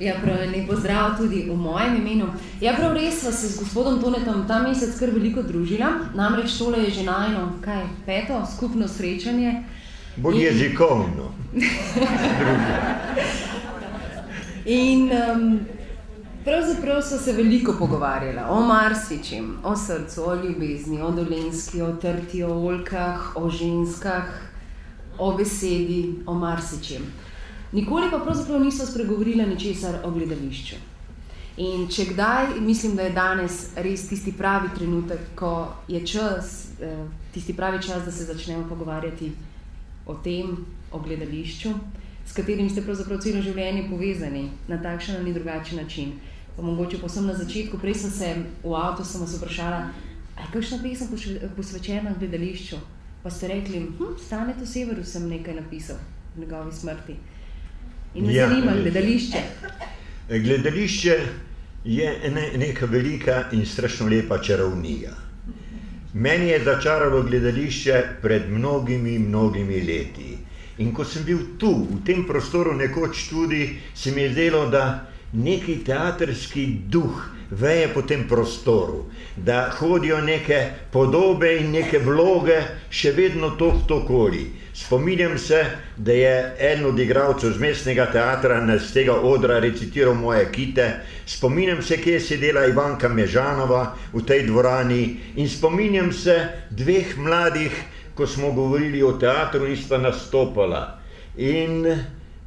Ja, prav, ne pozdrav tudi v mojem imenu. Ja, prav res sva se z gospodom Tonetom ta mesec kar veliko družila, namreč tole je že najino, kaj, 5. skupno srečanje. Bolj jezikovno. In pravzaprav so se veliko pogovarjala o marsičem, o srcu, o ljubezni, o Dolenjski, o trti, o oljkah, o ženskah, o besedi, o marsičem. Nikoli pa pravzaprav niso spregovorila ničesar o gledališču. In če kdaj, mislim, da je danes res tisti pravi trenutek, ko je čas, tisti pravi čas, da se začnemo pogovarjati o tem, o gledališču, s katerim ste pravzaprav celo življenje povezani na takšen ali drugačen način. Pa mogoče povsem na začetku, prej sem se v avtu sem vas vprašala, a je kakšna pesem posvečena gledališču? Pa ste rekli, Stanetu Severu sem nekaj napisal v njegovi smrti. In me zanima gledališče. Gledališče je neka velika in strašno lepa čarovnija. Meni je začaralo gledališče pred mnogimi leti. In ko sem bil tu, v tem prostoru nekoč tudi, se mi je zdelo, da neki teatrski duh veje po tem prostoru, da hodijo neke podobe in neke vloge še vedno okoli. Spominjam se, da je eden od igralcev z Mestnega teatra z tega odra recitiral moje kite, spominjam se, kje je sedela Ivanka Mežanova v tej dvorani in spominjam se 2 mladih, ko smo govorili o teatru in sta nastopala. In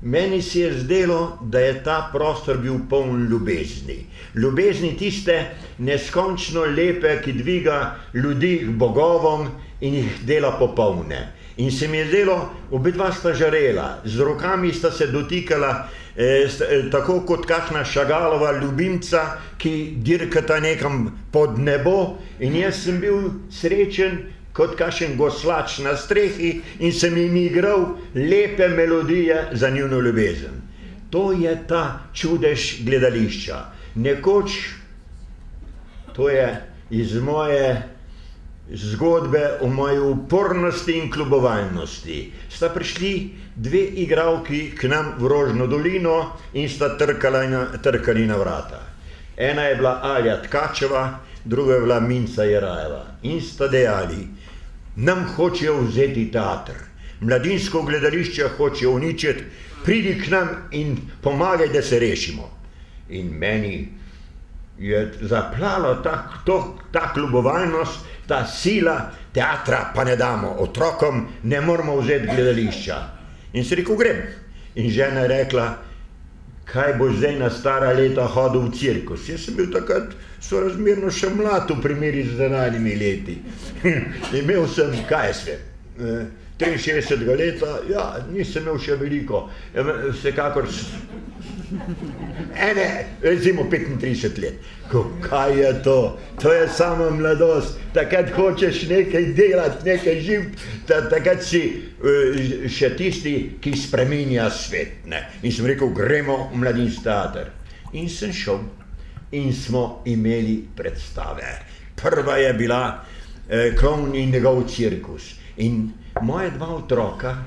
meni se je zdelo, da je ta prostor bil poln ljubezni. Ljubezni tiste neskončno lepe, ki dviga ljudi k bogovom in jih dela popolne. In se mi je zdelo, obedva sta žarela, z rokami sta se dotikala, tako kot kakšna Šagalova ljubimca, ki dirkata nekam pod nebo, in jaz sem bil srečen kot kakšen goslač na strehi in sem jim igral lepe melodije za njuno ljubezen. To je ta čudež gledališča. Nekoč, to je iz moje zgodbe o moji upornosti in kljubovalnosti, sta prišli 2 igralki k nam v Rožno dolino in sta trkali na vrata. Ena je bila Alja Tkačeva, druga je bila Minca Jerajeva. In sta dejali, nam hočejo vzeti teater, mladinsko gledališče hočejo uničiti, pridi k nam in pomagaj, da se rešimo. In meni je zaplala ta kljubovalnost, ta sila, teatra pa ne damo, otrokom ne moramo vzeti gledališča. In se rekel, grem. In žena je rekla, kaj boš zdaj na stara leta hodil v cirkus. Jaz sem bil takrat sorazmerno še mlad v primeri z denarnimi leti. Imel sem, kaj sve, 63 leta, ja, nisem imel še veliko, vsekakor recimo 35 let. Kaj je to? To je sama mladost. Takrat hočeš nekaj delati, nekaj živeti, takrat si še tisti, ki spreminja svet. In sem rekel, gremo v mladinski teater. In sem šel in smo imeli predstave. Prva je bila Klovn in njegov cirkus. In moje 2 otroka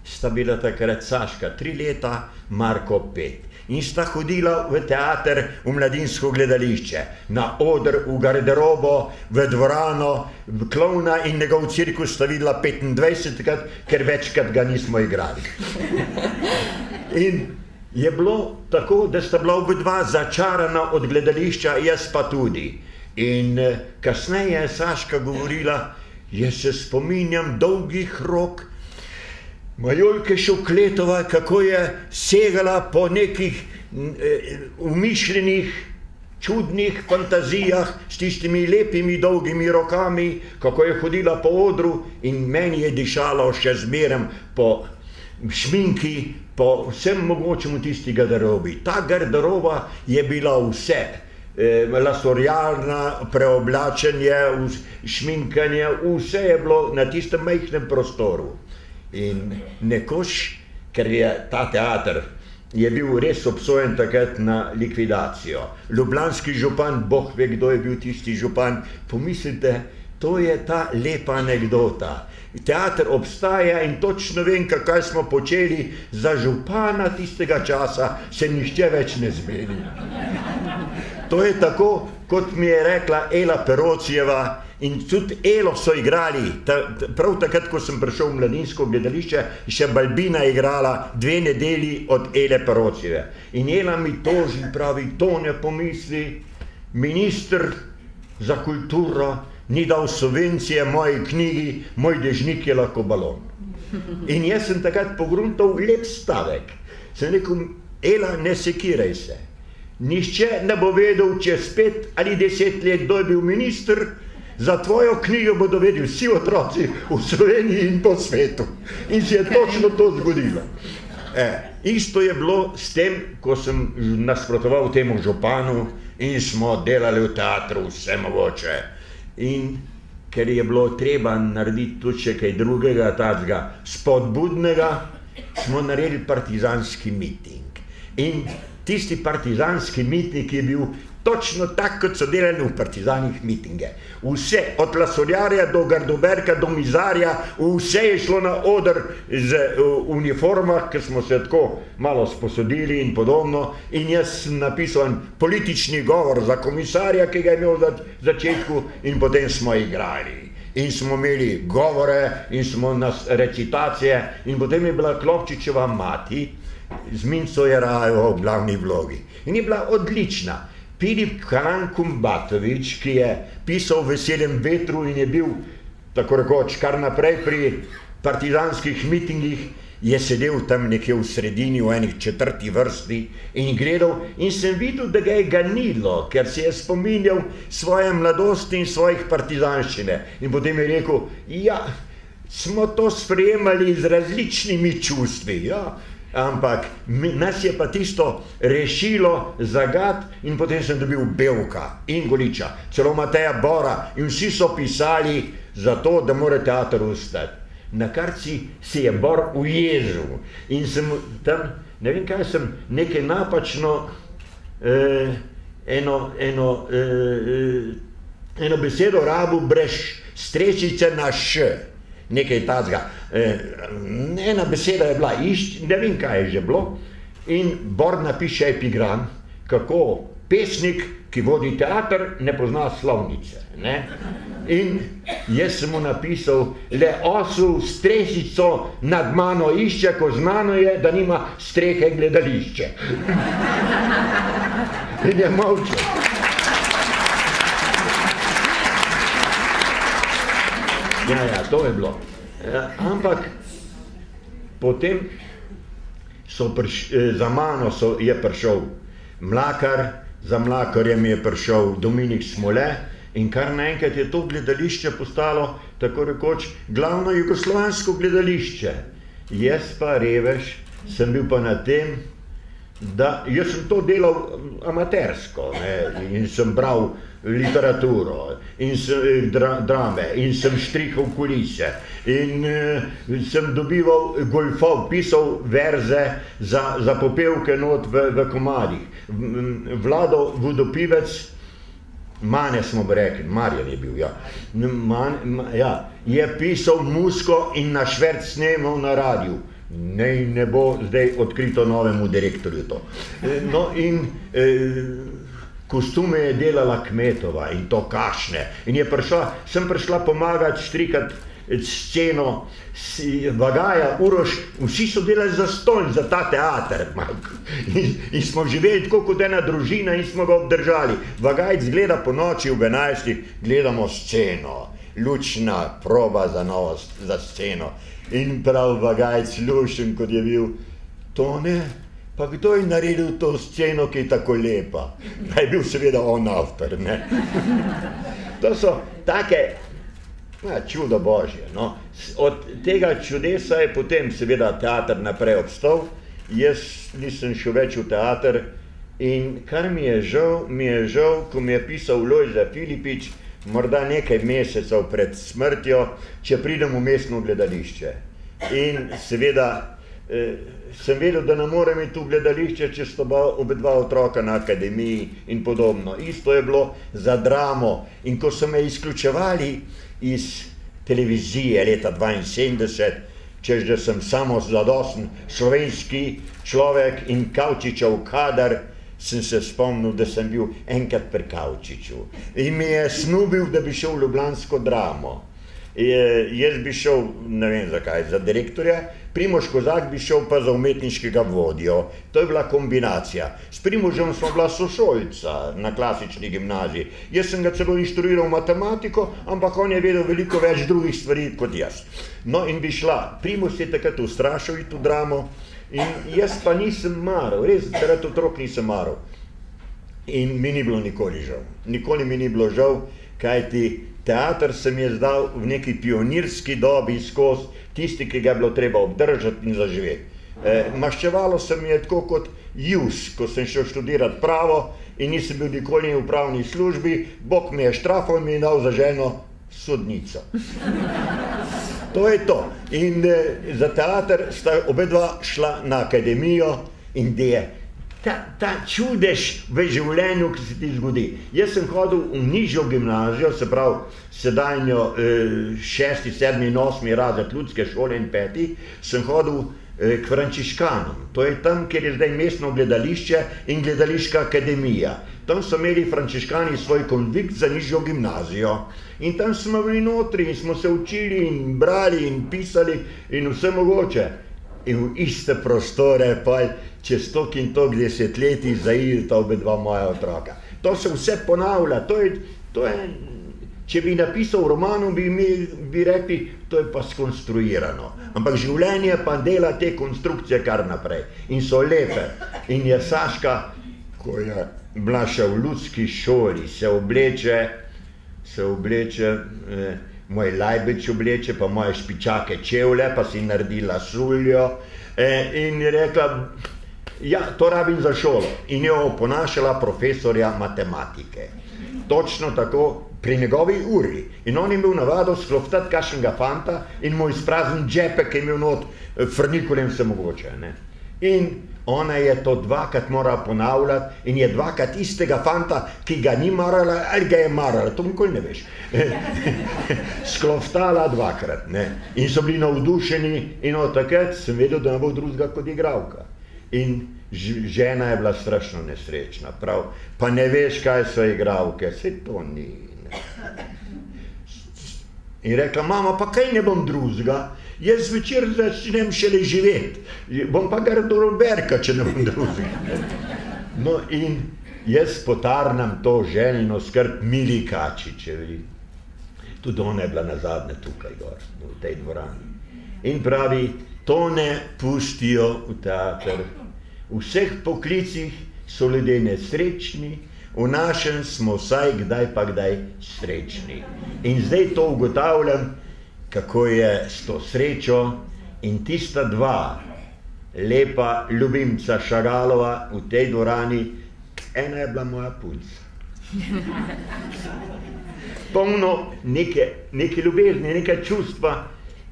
sta bila takrat Saška 3 leta, Marko 5. In sta hodila v teater, v mladinsko gledališče, na oder, v garderobo, v dvorano, v Klovna in njegov cirkus sta videla 25krat, ker večkrat ga nismo igrali. In je bilo tako, da sta bila obedva začarana od gledališča, jaz pa tudi. In kasneje je Saška govorila, jaz se spominjam dolgih rok Majolke Šukletova, kako je segala po nekih umišljenih, čudnih fantazijah s tistimi lepimi dolgimi rokami, kako je hodila po odru in meni je dišalo še zmerem po šminki, po vsem mogočem v tisti garderobi. Ta garderoba je bila vse. Lasorjalna, preoblačenje, šminkanje, vse je bilo na tistem majhnem prostoru. In nekoč, ker je ta teater, je bil res obsojen takrat na likvidacijo. Ljubljanski župan, Bog ve, kdo je bil tisti župan, pomislite, to je ta lepa anekdota. teater obstaja in točno vem, kaj smo počeli, za župana tistega časa se nihče več ne zmeni. To je tako, kot mi je rekla Ela Perocijeva, in tudi Elo so igrali, prav takrat, ko sem prišel v mladinsko gledališče, še Balbina igrala 2 nedelji od Ele Perocijeve. In Ela mi toži, pravi, to ne pomisli, minister za kulturo ni dal subvencije moji knjigi, moj dežnik je lahko balon. In jaz sem takrat pogruntal lep stavek. Sem rekel, Ela, ne sekiraj se. Nihče ne bo vedel čez 5 ali 10 let, kdo je bil minister, za tvojo knjigo bodo vedeli vsi otroci v Sloveniji in po svetu. In se je točno to zgodilo. Isto je bilo s tem, ko sem nasprotoval temu županu in smo delali v teatru vse mogoče. In ker je bilo treba narediti tudi še kaj drugega, takega spodbudnega, smo naredili partizanski miting. In tisti partizanski miting je bil točno tak, kot so delali v partizanih mitinge. Vse, od Lasoljarja do Gardoberka, do Mizarja, vse je šlo na oder z uniformah, ker smo se tako malo sposodili in podobno. In jaz sem napisal en politični govor za komisarja, ki ga je imel v začetku, in potem smo igrali. In smo imeli govore, in smo recitacije, in potem je bila Klopčičeva mati, z Minco Jerajevo v glavni vlogi. In je bila odlična. Filip Karan-Kumbatovič, ki je pisal v Veselem vetru in je bil, tako rekoč, kar naprej pri partizanskih mitingih, je sedel tam nekje v sredini, v enih 4. vrsti in gledal, in sem videl, da ga je ganilo, ker se je spominjal svoje mladosti in svojih partizanščine. In potem je rekel, ja, smo to sprejemali z različnimi čustvi, ja, ampak nas je pa tisto rešilo zagat, in potem sem dobil Bevka in Goliča, celo Mateja Bora, in vsi so pisali za to, da mora teater ustati. Na kar si je Bor ujezil in sem tam, ne vem kaj, sem nekaj napačno eno besedo rabil brez strečice na š. Nekaj tazga. Ena beseda je bila ne vem kaj je že bilo, in Bor napiše epigram, kako pesnik, ki vodi teater, ne pozna slovnice. In jaz sem mu napisal, le osel strešico nad mano išče, ko znano je, da nima strehe gledališče. In je molčal. Ja, to je bilo. Ampak potem za mano je prišel Mlakar, za Mlakarjem je prišel Dominik Smole, in kar naenkrat je to gledališče postalo, tako rekoč, glavno jugoslovansko gledališče. Jaz pa revež, sem bil pa na tem, da jaz sem to delal amatersko, in sem bral literaturo, in drame, in sem štrihal kulise, in sem dobival golfov, pisal verze za popevke not v komadih. Vlado Vodopivec, Mane smo bi rekli, Marjan je bil, je pisal musko in na švert snemal na radiju. Ne bo zdaj odkrito novemu direktorju to. No in kostume je delala Kmetova, in to kašne. In sem prišla pomagati štrikati sceno Vagaja, Uroš, vsi so delali zastonj za ta teater. In smo živeli tako kot ena družina in smo ga obdržali. Vagajc gleda po noči ob 11, gledamo sceno, lučna proba za sceno. In prav Vagajc lušen, kot je bil, Tone, pa kdo je naredil to sceno, ki je tako lepa? Da je bil seveda on avtor, ne? To so take čudo božje, no. Od tega čudesa je potem seveda teater naprej obstal, jaz nisem šel več v teater, in kar mi je žal, ko mi je pisal Lojze Filipič, morda nekaj mesecev pred smrtjo, če pridem v mestno gledališče. In seveda sem vedel, da ne morem iti v gledališče, če sta obedva otroka na akademiji in podobno. Isto je bilo za dramo. In ko so me izključevali iz televizije leta 1972, češ da sem samozadosten slovenski človek in Kavčičev kadar, sem se spomnil, da sem bil enkrat pri Kavčiču. In mi je snubil, da bi šel v ljubljansko Dramo. Jaz bi šel, ne vem zakaj, za direktorja, Primož Kozak bi šel pa za umetniškega vodjo. To je bila kombinacija. S Primožem smo bila sošolca na klasični gimnaziji. Jaz sem ga celo inštruiral matematiko, ampak on je vedel veliko več drugih stvari kot jaz. No in bi šla. Primož je takrat ustrašil iti v Dramo in jaz pa nisem maral, res, takrat otrok nisem maral. In mi ni bilo nikoli žal. Nikoli mi ni bilo žal, kajti teater se mi je zdal v neki pionirski dobi skozi tisti, ki ga je bilo treba obdržati in zaživeti. Maščevalo se mi je tako kot jus, ko sem šel študirati pravo in nisem bil nikoli v pravni službi, Bog mi je štrafal in mi je dal za ženo sodnico. To je to. In za teater sta obedva šla na akademijo in da je ta čudež v življenju, ki se ti zgodi. Jaz sem hodil v nižjo gimnazijo, se pravi sedajnjo 6., 7. in 8. razred ljudske šole in 5. sem hodil k frančiškanom. To je tam, kjer je zdaj mestno gledališče in gledališka akademija. Tam so imeli frančiškani svoj konvikt za nižjo gimnazijo. In tam smo bili notri in smo se učili in brali in pisali in vse mogoče. In v iste prostore pa čez toliko in toliko desetletij zaideta obedva moja otroka. To se vse ponavlja, to je, če bi napisal romanom, bi rekli, to je pa skonstruirano. Ampak življenje pa dela te konstrukcije kar naprej. In so lepe. In je Saška, ko je bila še v ljudski šoli, se obleče, moj lajbeč obleče, pa moje špičake čevlje, pa si naredila suljo in je rekla, ja, to rabim za šolo. In jo oponašala profesorja matematike. Točno tako pri njegovi uri. In on je imel navado skloftati kakšnega fanta in mu izprazniti džepe, ki je imel not frnikulem vse mogoče. In ona je to dvakrat morala ponavljati in je dvakrat istega fanta, ki ga ni marala ali ga je marala, to nikoli ne veš. Skloftala dvakrat. In so bili navdušeni in od takrat sem vedel, da ne bo drugega kot igralka. In žena je bila strašno nesrečna, prav, pa ne veš, kaj so igralke, se to ni. In rekla, mama, pa kaj ne bom drugega? Jaz večer začnem šele živeti. Bom pa garderoberka, če ne bom drugega. No in jaz potarnam to ženino skrb Mili Kačičevi. Tudi ona je bila nazadnje tukaj gor, v tej dvorani. In pravi, to ne pustijo v teater. V vseh poklicih so ljudje nesrečni, v našem smo vsaj kdaj pa kdaj srečni. In zdaj to ugotavljam, kako je s to srečo in tista dva lepa ljubimca Šagalova v tej dvorani, ena je bila moja punca. Polno neke ljubezni, neke čustva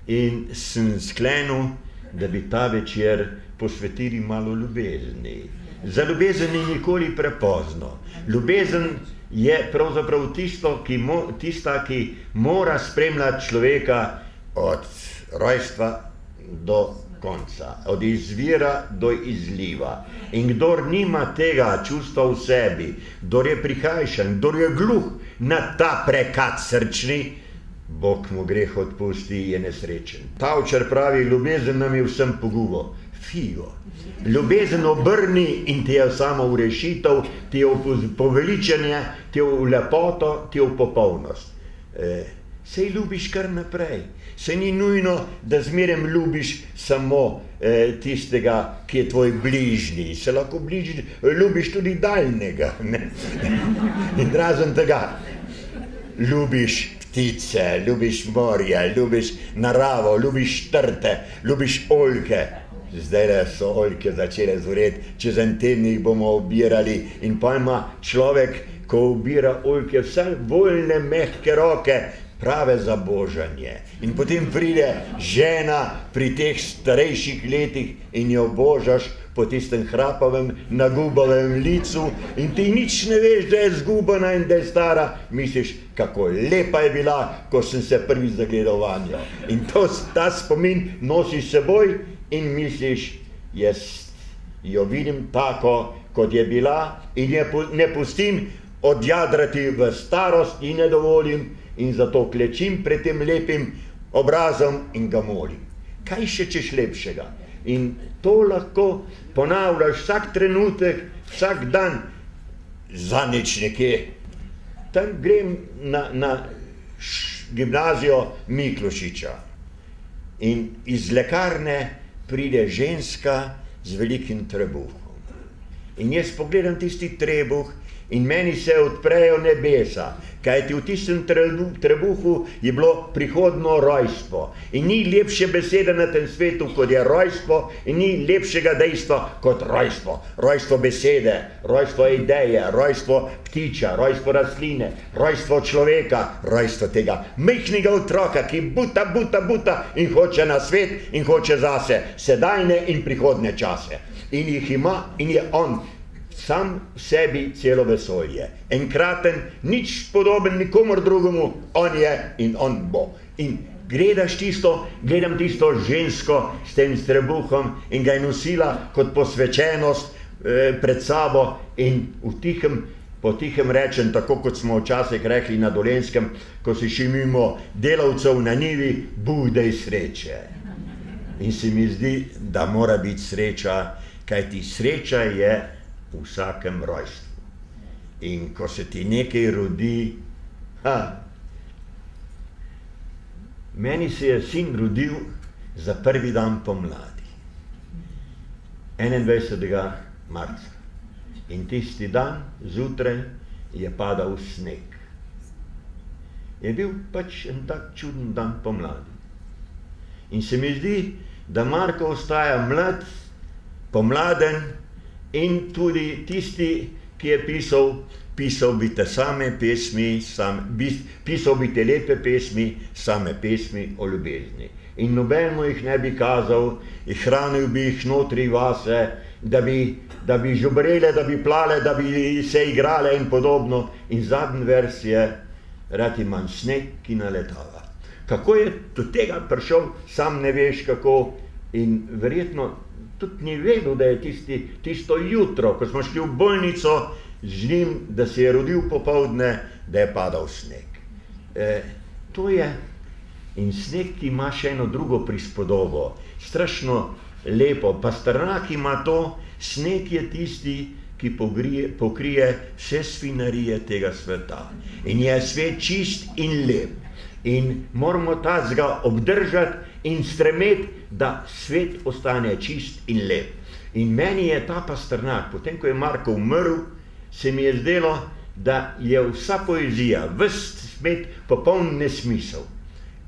in sem sklenil, da bi ta večer posvetili malo ljubezni. Za ljubezen ni nikoli prepozno. Ljubezen je pravzaprav tista, ki mora spremljati človeka od rojstva do konca, od izvira do izliva. In kdor nima tega čustva v sebi, kdor je prihajšan, kdor je gluh na ta prekat srčni, Bog mu greh odpusti, je nesrečen. Tavčar pravi, ljubezen nam je vsem pogubo. Figo. Ljubezen obrni in ti je samo v rešitev, ti je v poveličenje, ti je v lepoto, ti je v popolnost. Sej ljubiš kar naprej. Sej ni nujno, da zmeraj ljubiš samo tistega, ki je tvoj bližnji. Se lahko ljubiš tudi daljnega. In razen tega, ljubiš ptice, ljubiš morje, ljubiš naravo, ljubiš trte, ljubiš oljke. Zdaj so oljke začele zoreti, čez en teden jih bomo obirali in pa ima človek, ko obira oljke, vsaj voljne, mehke roke, prave za božanje. In potem pride žena pri teh starejših letih in jo božaš, po tistem hrapavem, nagubavem licu in ti nič ne veš, da je zgubana in da je stara. Misliš, kako lepa je bila, ko sem se prvi zagledal vanjo. In ta spomin nosiš seboj in misliš, jaz jo vidim tako, kot je bila in je ne pustim odjadrati v starost in ne dovolim in zato klečim pred tem lepim obrazom in ga molim. Kaj še češ lepšega? In to lahko ponavljaš vsak trenutek, vsak dan, za nič nekje. Tam grem na gimnazijo Miklošiča in iz lekarne pride ženska z velikim trebuhom. In jaz pogledam tisti trebuh in meni se odprejo nebesa, kajti v tistem trebuhu je bilo prihodno rojstvo. In ni lepše besede na tem svetu, kot je rojstvo, in ni lepšega dejstva kot rojstvo. Rojstvo besede, rojstvo ideje, rojstvo ptiča, rojstvo rastline, rojstvo človeka, rojstvo tega majhnega otroka, ki buta in hoče na svet in hoče zase sedajne in prihodne čase. In jih ima in je on sam v sebi celo vesolje. Enkraten, nič podoben nikomor drugemu, on je in on bo. In gledam tisto žensko s tem trebuhom in ga je nosila kot posvečenost pred sabo in po tihem rečem, tako kot smo včasih rekli na Dolenjskem, ko si šli mimo delavcev na njivi, budej sreče. In se mi zdi, da mora biti sreča, kajti sreča je v vsakem rojstvu. In ko se ti nekaj rodi, meni se je sin rodil za prvi dan pomladi, 21. marca. In tisti dan, zjutraj, je padal sneg. Je bil pač en tak čuden dan pomladi. In se mi zdi, da Marko ostaja mlad, pomladen, in tudi tisti, ki je pisal bi te same pesmi, pisal bi te lepe pesmi, same pesmi o ljubezni. In nobeno jih ne bi kazal, hranil bi jih notri vase, da bi žubrele, da bi plale, da bi se igrale in podobno. In zadnji vers je, rad imam sneg, ki naletava. Kako je do tega prišel, sam ne veš kako, in verjetno tudi ni vedel, da je tisto jutro, ko smo šli v bolnico z njim, da se je rodil popoldne, da je padal sneg. To je, in sneg ima še eno drugo prispodobo, strašno lepo. Pasternak ima to, sneg je tisti, ki pokrije vse svinarije tega sveta. In je svet čist in lep. In moramo tazga obdržati in stremeti, da svet ostane čist in lep. In meni je ta Pasternak, potem ko je Marko umrl, se mi je zdelo, da je vsa poezija, ves svet popoln nesmisel.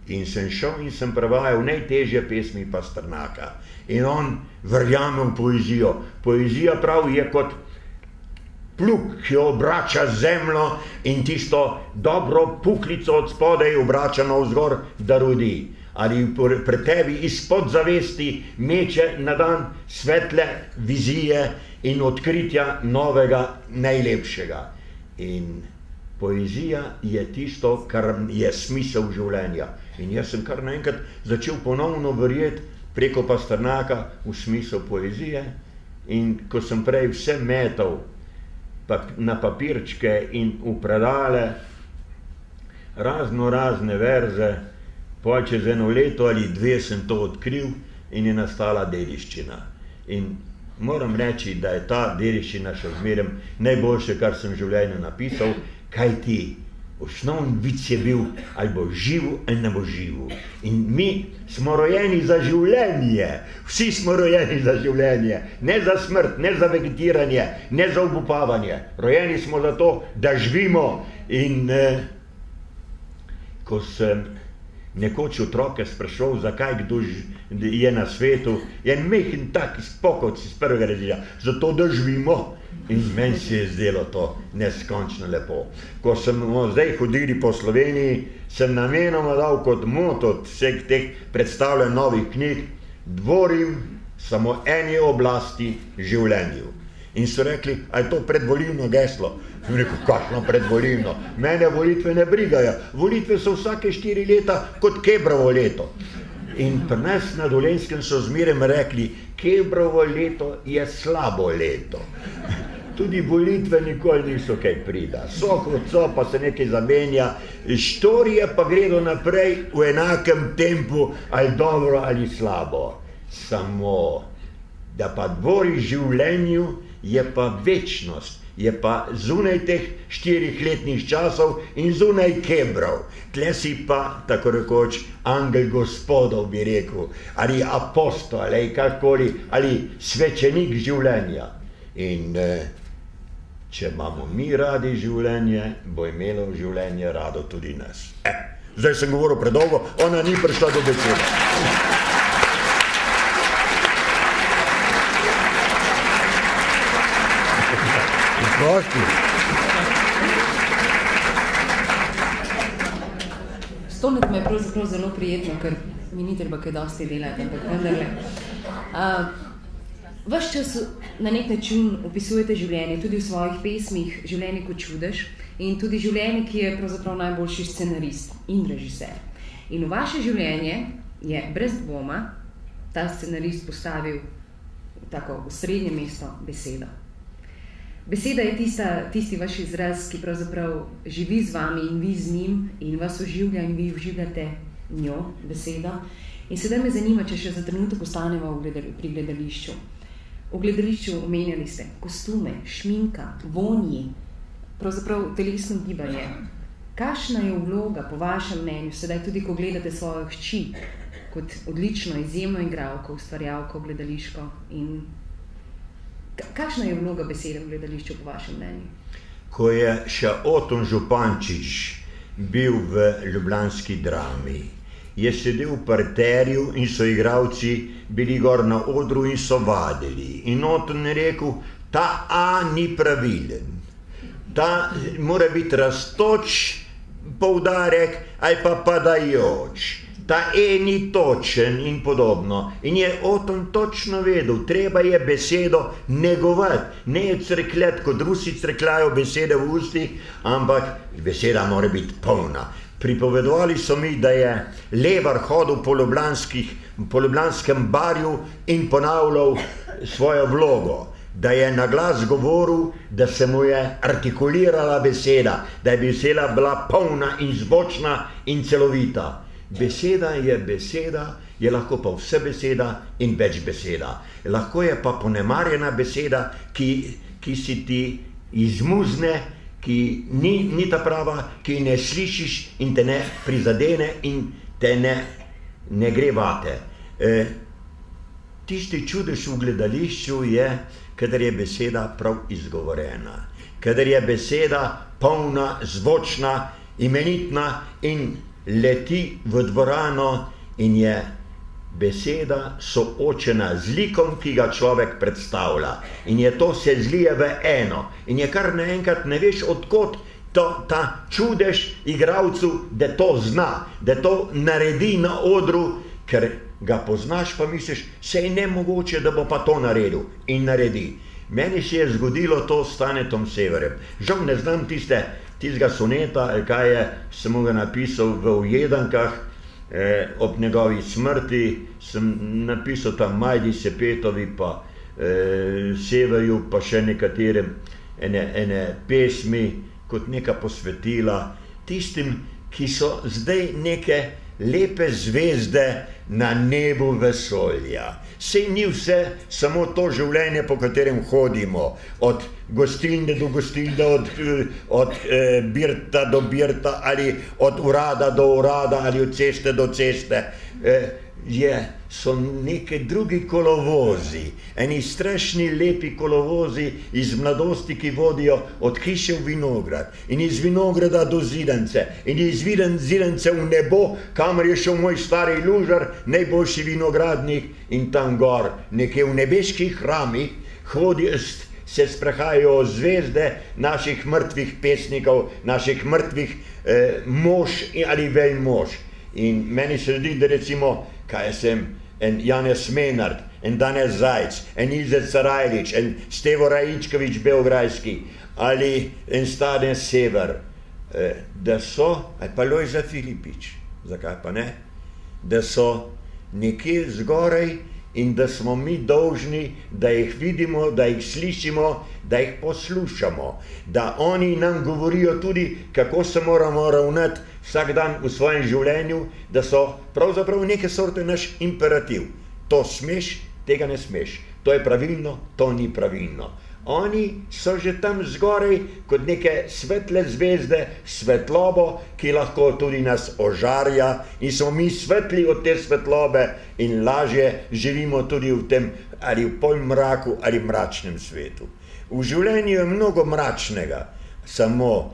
In sem šel in sem prevajal najtežje pesmi Pasternaka. In on verjame v poezijo. Poezija prav je kot plug, ki obrača zemljo in tisto dobro puklico od spodaj obrača navzgor, da rodi. Ali pri tebi izpod zavesti meče na dan svetle vizije in odkritja novega, najlepšega. In poezija je tisto, kar je smisel življenja. In jaz sem kar naenkrat začel ponovno verjeti preko Pasternaka v smisel poezije. In ko sem prej vse metal na papirčke in v predale razne verze, pol čez eno leto ali dve sem to odkril in je nastala dediščina. In moram reči, da je ta dediščina še zmeraj najboljše, kar sem v življenju napisal, kajti osnovni vic je bil, ali bo živel ali ne bo živel. In mi smo rojeni za življenje, vsi smo rojeni za življenje, ne za smrt, ne za vegetiranje, ne za obupavanje. Rojeni smo za to, da živimo. In ko sem nekoč otroke sprašal, zakaj kdo je na svetu, je mehen tak izpokot iz prvega razreda, zato da živimo. In meni se je zdelo to neskončno lepo. Ko smo zdaj hodili po Sloveniji, sem namenoma dal kot moto vseh teh predstavljanj novih knjig, dvorim samo eni oblasti življenju. In so rekli, a je to predvolilno geslo? Sem rekel, kakšno predvolilno? Mene volitve ne brigajo. Volitve so vsake 4 leta kot Kebrovo leto. In pri nas na Dolenjskem so zmeraj rekli, Kebrovo leto je slabo leto. Tudi volitve nikoli niso kaj prida. So kot so, pa se nekaj zamenja. Štorije pa gredo naprej v enakem tempu, ali dobro ali slabo. Samo, da pa dvori življenju, je pa večnost, je pa zunaj teh 4-letnih časov in zunaj Kebrov. Tle si pa, tako rekoč, angel gospodov, bi rekel, ali apostol, ali kakoli, ali svečenik življenja. In če imamo mi radi življenje, bo imelo življenje rado tudi nas. Zdaj sem govoril predolgo, ona ni prišla do besede. Stolnet me je pravzaprav zelo prijetno, ker mi ni treba kaj dosti delati, ampak vendarle. Vaš čas na nek način opisujete življenje, tudi v svojih pesmih, življenje kot čudež, in tudi življenje, ki je pravzaprav najboljši scenarist in režiser. In v vaše življenje je brez dvoma ta scenarist postavil tako v srednje mesto besedo. Beseda je tisti vaš izraz, ki pravzaprav živi z vami in vi z njim in vas oživlja in vi oživljate njo, besedo. In sedaj me zanima, če še za trenutek ostanemo pri gledališču. V gledališču omenjali ste kostume, šminka, vonji, pravzaprav telesno gibanje. Kakšna je vloga po vašem mnenju, sedaj tudi ko gledate svojo hči, kot odlično, izjemno igralko, ustvarjalko, gledališko in kakšna je vloga besede v gledališču po vašem mnenju? Ko je še Oton Župančič bil v ljubljanski Drami, je sedel v parterju in so igralci bili gor na odru in so vadili. In Oton je rekel, ta A ni pravilen, ta mora biti rastoč poudarek ali pa padajoč. Ta E ni točen in podobno. In je Oton točno vedel, treba je besedo negovati, ne je crkljati, kot Rusi crkljajo besede v ustih, ampak beseda mora biti polna. Pripovedovali so mi, da je Levar hodil po ljubljanskem barju in ponavljal svojo vlogo, da je na glas govoril, da se mu je artikulirala beseda, da je beseda bila polna in zvočna in celovita. Beseda, je lahko pa vse beseda in več beseda. Lahko je pa ponemarjena beseda, ki si ti izmuzne, ki ni ta prava, ki ne slišiš in te ne prizadene in te ne gre vate. Tisti čudež v gledališču je, kadar je beseda prav izgovorena, kadar je beseda polna, zvočna, imenitna in leti v dvorano in je beseda soočena z likom, ki ga človek predstavlja. In je to se zlije v eno. In je kar naenkrat ne veš, odkot ta čudež igralcu, da to zna, da to naredi na odru, ker ga poznaš, pa misliš, se je nemogoče, da bo pa to naredil. In naredi. Meni se je zgodilo to s Stanetom Severjem. Žal ne znam tistega soneta, kaj je, sem ga napisal v Ujedankah, ob njegovi smrti sem napisal tam Majdi Sepetovi, pa Severju, pa še nekaterem ene pesmi, kot neka posvetila tistim, ki so zdaj neke lepe zvezde na nebu vesolja. Sej ni vse samo to življenje, po katerem hodimo, od gostilne do gostilne, od birta do birta, ali od urada do urada, ali od ceste do ceste. So neke drugi kolovozi, eni strašni lepi kolovozi iz mladosti, ki vodijo od hiše v vinograd in iz vinograda do Zidanice in iz Zidanice v nebo, kamor je šel moj stari lužar, najboljši vinogradnik, in tam gor, nekje v nebeških hramih, se sprehajajo zvezde naših mrtvih pesnikov, naših mrtvih mož ali veljmož. In meni se zdi, da recimo, kaj sem, en Janez Menard, en Danes Zajc, en Izet Sarajlič, en Stevo Rajičkovič Beograjski ali en Stane Sever, da so, ali pa Lojza Filipič, zakaj pa ne, da so nekje zgoraj in da smo mi dolžni, da jih vidimo, da jih slišimo, da jih poslušamo, da oni nam govorijo tudi, kako se moramo ravnati vsak dan v svojem življenju, da so pravzaprav neke sorte naš imperativ. To smeš, tega ne smeš. To je pravilno, to ni pravilno. Oni so že tam zgoraj kot neke svetle zvezde, svetlobo, ki lahko tudi nas ožarja in smo mi svetli od te svetlobe in lažje živimo tudi v tem ali v polmraku ali mračnem svetu. V življenju je mnogo mračnega, samo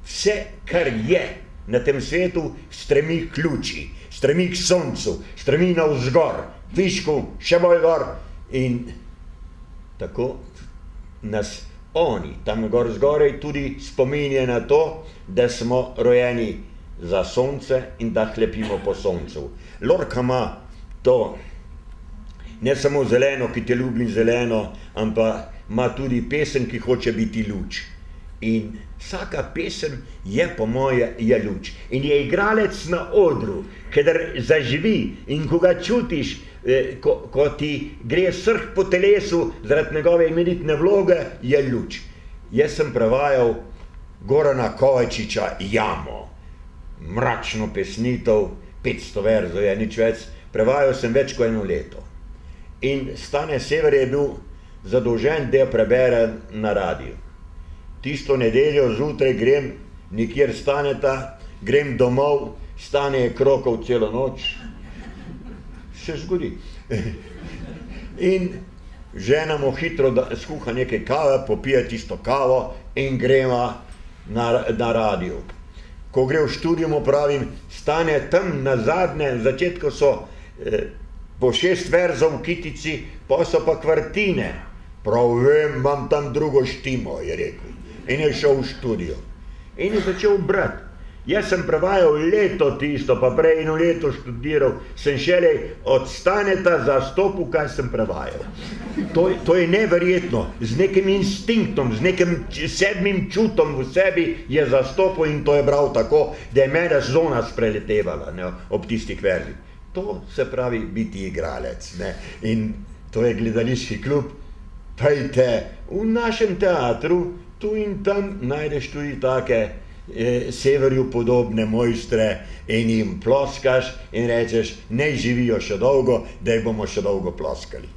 vse, kar je na tem svetu, stremi k luči, stremi k soncu, stremi navzgor, višku, še bolj gor in tako nas oni tam gor zgorej tudi spominje na to, da smo rojeni za sonce in da hlepimo po soncu. Lorca ima to, ne samo zeleno, ki te ljubim zeleno, ampak ima tudi pesem, ki hoče biti luč. In vsaka pesem je po moje je luč. In je igralec na odru, kadar zaživi in ko ga čutiš, ko ti gre srh po telesu zaradi njegove imenitne vloge, je luč. Jaz sem prevajal Gorana Kovačiča Jamo, mračno pesnitev, 500 verzov je, nič več, prevajal sem več kot 1 leto. In Stane Sever je bil zadolžen, da jo prebere na radiju. Tisto nedeljo zjutraj grem, nikjer Staneta, grem domov, Stane je krokal celo noč, se zgodi. In žena mu hitro skuha nekaj kave, popije tisto kavo in greva na radio. Ko gre v študiju, mu pravim, Stane tam na zadnje, v začetku so po 6 verzov v kitici, pa so pa kvartine. Prav vem, imam tam drugo štimo, je rekel. In je šel v študijo. In je začel brati. Jaz sem prevajal leto tisto, pa prej 1 leto študiral, sem šele od Staneta zastopil, kaj sem prevajal. To je neverjetno, z nekim instinktom, z nekim 7. čutom v sebi je zastopil in to je bral tako, da je mene zona spreletevala, ne, ob tistih verzih. To se pravi biti igralec. Ne. In to je gledališki klub. Pejte, v našem teatru tu in tam najdeš tudi take Severju podobne mojstre in jim ploskaš in rečeš, ne živijo še dolgo, da jih bomo še dolgo ploskali.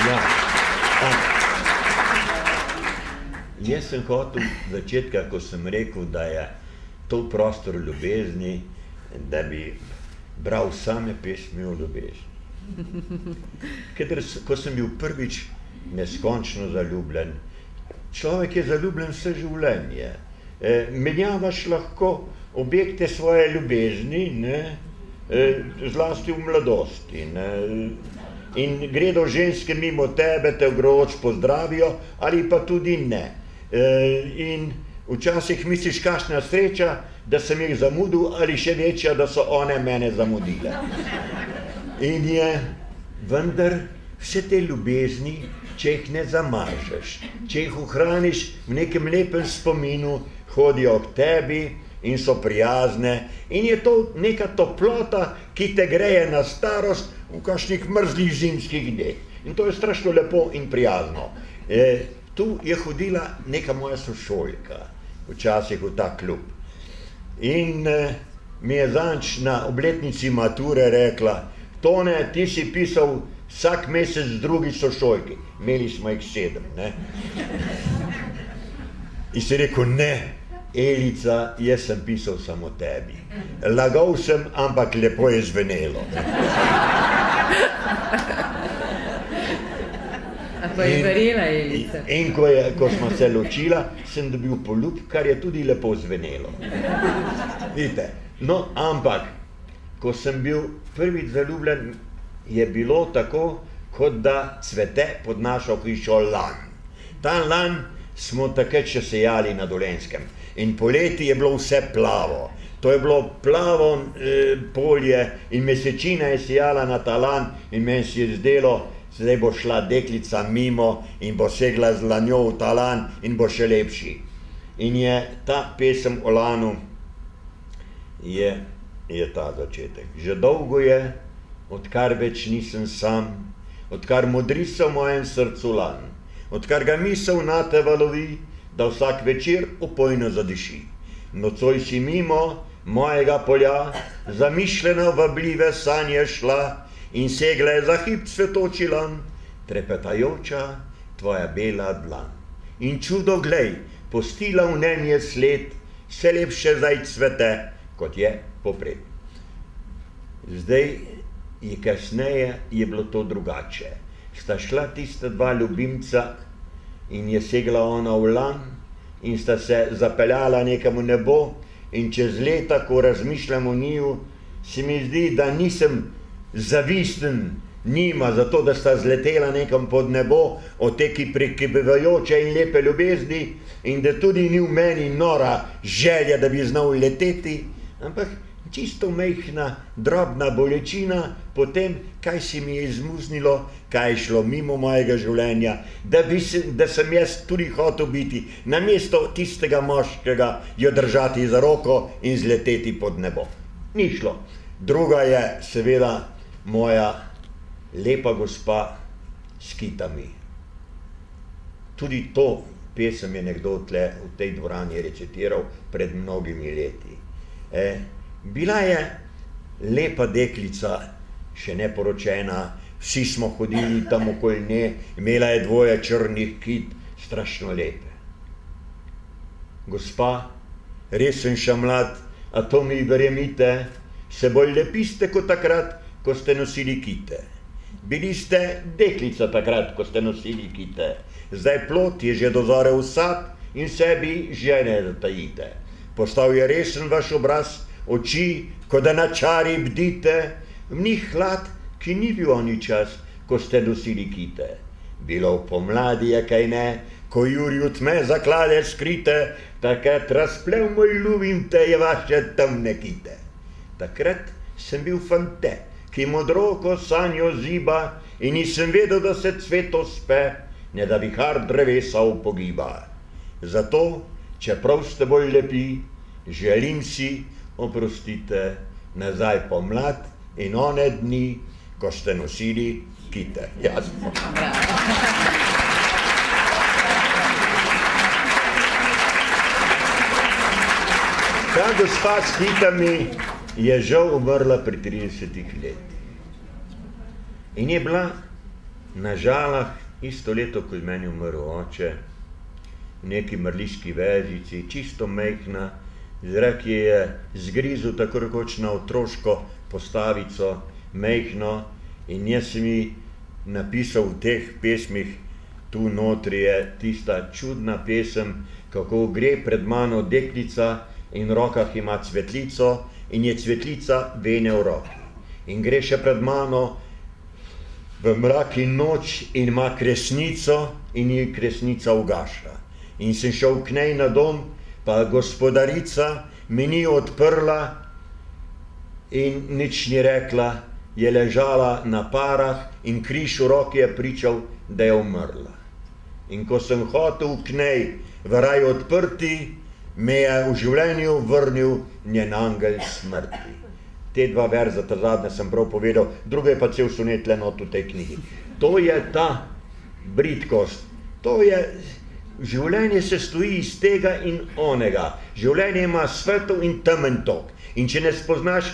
Ja. Jaz sem hotel začetka, ko sem rekel, da je to prostor ljubezni, da bi bral same pesmi o ljubezni. Ko sem bil prvič neskončno zaljubljen, človek je zaljubljen vse življenje. Menjavaš lahko objekte svoje ljubezni, ne, zlasti v mladosti. Ne, in gredo ženske mimo tebe, te ogroč pozdravijo, ali pa tudi ne. In včasih misliš, kakšna sreča, da sem jih zamudil, ali še večja, da so one mene zamudile. In je vendar vse te ljubezni, če jih ne zamažeš, če jih ohraniš v nekem lepem spominu, hodijo k tebi in so prijazne. In je to neka toplota, ki te greje na starost v kakšnih mrzlih zimskih dneh. In to je strašno lepo in prijazno. Tu je hodila neka moja sošolka, včasih v ta klub. In mi je zanč na obletnici mature rekla, Tone, ti si pisal vsak mesec drugi sošolki. Imeli smo jih 7, ne. In si rekel, ne, Elica, jaz sem pisal samo tebi. Lagal sem, ampak lepo je zvenelo. A pa je verjela Elica. In ko smo se ločila, sem dobil poljub, kar je tudi lepo zvenelo. Vidite, no, ampak ko sem bil prvič zaljubljen, je bilo tako, kot da cvete pod našo hišo lan. Ta lan smo takrat še sejali na Dolenjskem. In poleti je bilo vse plavo. To je bilo plavo polje in mesečina je sijala na talan in meni se je zdelo, zdaj bo šla deklica mimo in bo segla z lanjo v talan in bo še lepši. In je ta pesem o lanu, je ta začetek. Že dolgo je, odkar več nisem sam, odkar modrica v mojem srcu lan, odkar ga misel nate valovi, da vsak večer opojno zadiši. Nocoj si mimo mojega polja, zamišljeno vabljive sanje šla in segla je za hip cvetoči lan, trepetajoča tvoja bela dlan. In čudo glej, postila v njem je sled, vse lepše zdaj cvete, kot je popred. Zdaj je kasneje je bilo to drugače. Sta šla tista dva ljubimca in je segla ona v lan in sta se zapeljala nekam v nebo in čez leta, ko razmišljam o njiju, se mi zdi, da nisem zavisten njima, zato da sta zletela nekam pod nebo od te prekibevajoče in lepe ljubezni in da tudi ni v meni nora želja, da bi znal leteti, ampak čisto mehna, drobna bolečina po tem, kaj si mi je izmuznilo, kaj je šlo mimo mojega življenja, da sem jaz tudi hotel biti, namesto tistega moškega jo držati za roko in zleteti pod nebo. Ni šlo. Druga je seveda moja lepa gospa s kitami. Tudi to pesem je nekdo tle v tej dvorani recitiral pred mnogimi leti. Bila je lepa deklica, še neporočena, vsi smo hodili tam okoli nje, imela je dvoje črnih kit, strašno lepe. Gospa, res sem še mlad, a to mi verjemite, se bolj lepi ste kot takrat, ko ste nosili kite. Bili ste deklica takrat, ko ste nosili kite. Zdaj plod je že dozorel sad in sebi žene zatajite. Postal je resen vaš obraz, oči, ko da na čari bdite, v njih hlad, ki ni bil oni čas, ko ste nosili kite. Bilo v pomladi je, kaj ne, ko jurju tme zaklade skrite, takrat razplev moj ljubim te je vaše temne kite. Takrat sem bil fante, ki modro ko sanjo ziba in nisem vedel, da se cveto spe, ne da vihar drevesa upogiba. Zato, čeprav ste bolj lepi, želim si, oprostite, nazaj pomlad in one dni, ko ste nosili kite. Jasno. Ta gospa s kitami je žal umrla pri 30 letih. In je bila na Žalah isto leto, ko je meni umrl oče, v neki mrliški vežici, čisto mehna, zrak je zgrizel tako rekoč na otroško postavico, mehno, in jaz sem ji napisal v teh pesmih, tu notri je tista čudna pesem, kako gre pred mano deklica in v rokah ima cvetlico in je cvetlica vene v roki. In gre še pred mano v mrak in noč in ima kresnico in ji kresnica ugaša. In sem šel k njej na dom, pa gospodarica mi ni odprla in nič ni rekla, je ležala na parah in križ v roki je pričal, da je umrla. In ko sem hotel k njej v raj odprti, me je v življenju vrnil njen angel smrti. Te dva verza, ta zadnja sem prav povedal, druga je pa cel sonet le not v tej knjigi. To je ta bridkost, to je, življenje se stoji iz tega in onega. Življenje ima svetov in temen tok. In če ne spoznaš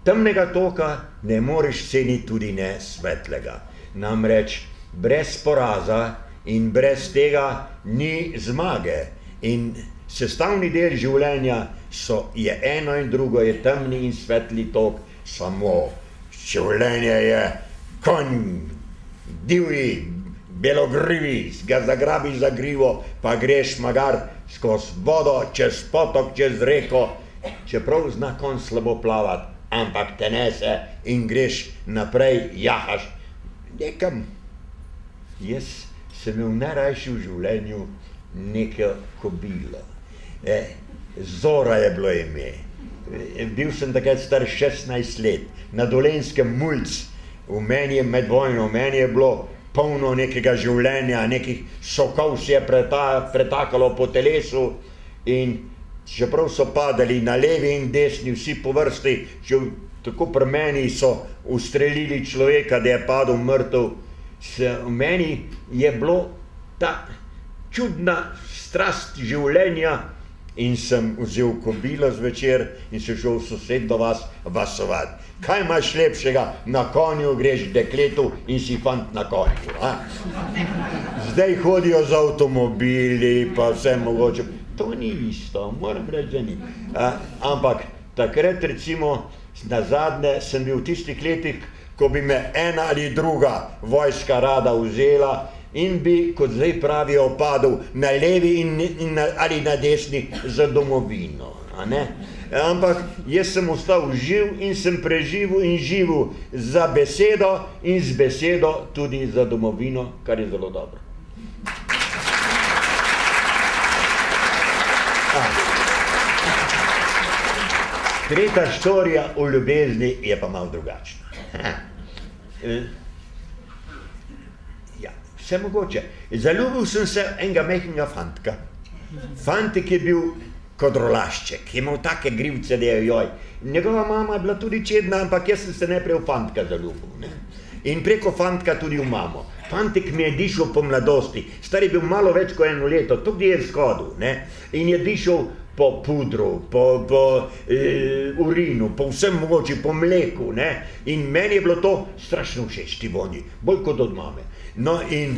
temnega toka, ne moreš ceniti tudi ne svetlega. Namreč brez poraza in brez tega ni zmage. In sestavni del življenja je eno in drugo, je temni in svetli tok, samo življenje je konj, divji, belogrivi, ga zagrabiš za grivo, pa greš magar skozi vodo, čez potok, čez reko, čeprav zna konj slabo plavati, ampak te nese in greš naprej, jahaš nekam. Jaz sem imel najrajši v življenju neko kobilo. Zora je bilo ime. Bil sem takrat star 16 let, na Dolenjskem mulc, v meni je med vojno, v meni je bilo polno nekega življenja, nekih sokov se je pretakalo po telesu in čeprav so padali na levi in desni, vsi po vrsti, že tako pri meni so ustrelili človeka, da je padel mrtev, v meni je bilo ta čudna strast življenja in sem vzel kobilo zvečer in se šel v sosedno vas vasovati. Kaj imaš lepšega, na konju greš dekletu in si fant na konju, a? Zdaj hodijo z avtomobili, pa vse mogoče. To ni isto, moram reči, da ni. Ampak takrat recimo, nazadnje sem bil v tistih letih, ko bi me ena ali druga vojska rada vzela in bi, kot zdaj pravijo, padel na levi ali na desni za domovino. A ne? Ampak jaz sem ostal živ in sem preživel in živel za besedo in z besedo tudi za domovino, kar je zelo dobro. Tretja štorija o ljubezni je pa malo drugačna. Vse mogoče. Zaljubil sem se enega mehkega fantka. Fantik je bil kot rolašček, je imel take grivce, da je joj. Njegova mama je bila tudi čedna, ampak jaz sem se najprej v fantka zaljubil. Ne? In preko fantka tudi v mamo. Fantik mi je dišel po mladosti, star je bil malo več kot 1 leto, tudi je shodil, ne? In je dišel po pudru, po urinu, po vsem mogoče, po mleku, ne? In meni je bilo to strašno všeč, ti vonji, bolj kot od mame. No in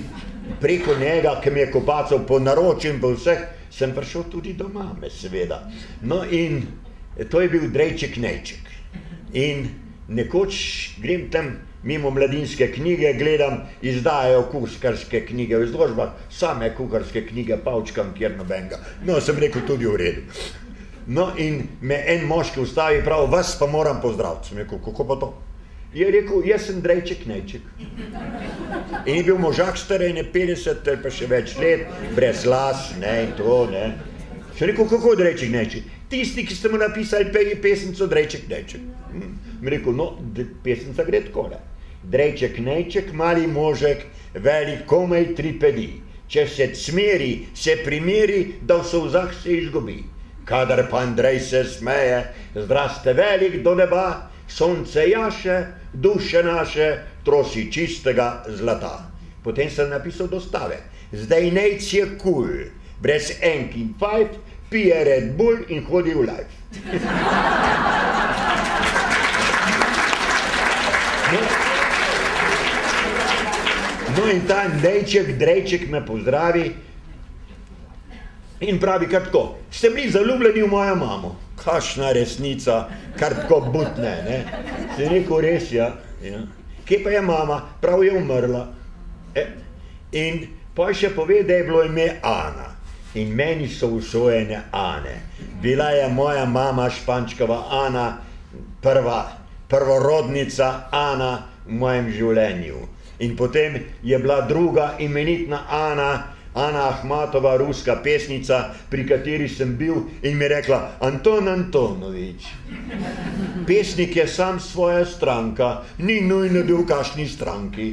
preko njega, ki mi je kopacal po naročju in po vseh, sem prišel tudi do mame, seveda. No in to je bil Drejček Nejček. In nekoč grem tam mimo Mladinske knjige, gledam, izdajajo kuharske knjige v izložbah, same kuharske knjige pavčkam, kjer nobenega. No, sem rekel, tudi v redu. No in me en moški ustavi, prav, vas pa moram pozdraviti. Sem rekel, kako pa to? Je rekel, jaz sem Drejček Nejček. In je bil možak star 50 ali pa še več let, brez las, ne, in to, ne. Sem rekel, kako Drejček Nejček? Tisti, ki ste mu napisali pesnico Drejček Nejček. Mi rekel, no, pesnica gre takole. Drejček Nejček, mali možek, velik komaj 3 pedi. Če se cmeri, se primeri, da v solzah se izgubi. Kadar pa Andrej se smeje, zraste velik do neba, sonce jaše, duše naše, trosi čistega zlata. Potem sem napisal dostave. Zdaj Nejc je cool, brez enk in fajt, pije Red Bull in hodi v life. No in ta Nejček, Drejček me pozdravi in pravi kar tako, ste bili zaljubljeni v mojo mamo. Kakšna resnica, kar tako butne, ne. Sem rekel, res, ja. Kje pa je mama? Prav je umrla. In pa še pove, da je bilo ime Ana. In meni so usojene Ane. Bila je moja mama Špančkova Ana, prvorodnica Ana v mojem življenju. In potem je bila druga imenitna Ana, Ana Ahmatova, ruska pesnica, pri kateri sem bil in mi rekla, Anton Antonovič, pesnik je sam svoja stranka, ni nujno da v kakšni stranki.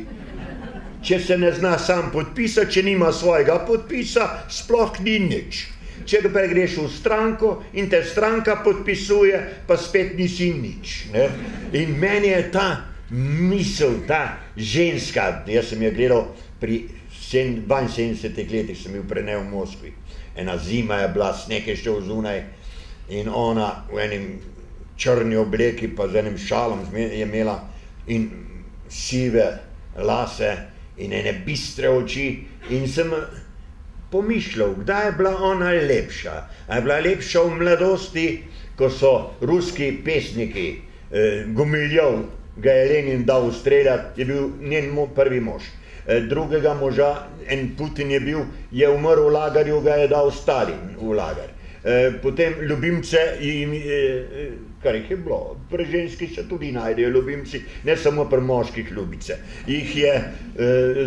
Če se ne zna sam podpisati, če nima svojega podpisa, sploh ni nič. Če pa greš v stranko in te stranka podpisuje, pa spet nisi nič. Ne? In meni je ta misel, ta ženska, jaz sem jo gledal pri 72 letih, sem bil prenel v Moskvi. Ena zima je bila, sneg je šel zunaj in ona v enem črni obleki pa z enim šalom je imela in sive lase in ene bistre oči in sem pomišljal, kdaj je bila ona lepša. A je bila lepša v mladosti, ko so ruski pesniki, Gumiljov ga je Lenin dal streljati, je bil njen prvi mož. Drugega moža, en Putin je bil, je umrl v lagarju, ga je dal Stalin v lagar. potem ljubimce, kar jih je bilo, pri ženski se tudi najdejo ljubimci, ne samo pri moških ljubice. Jih je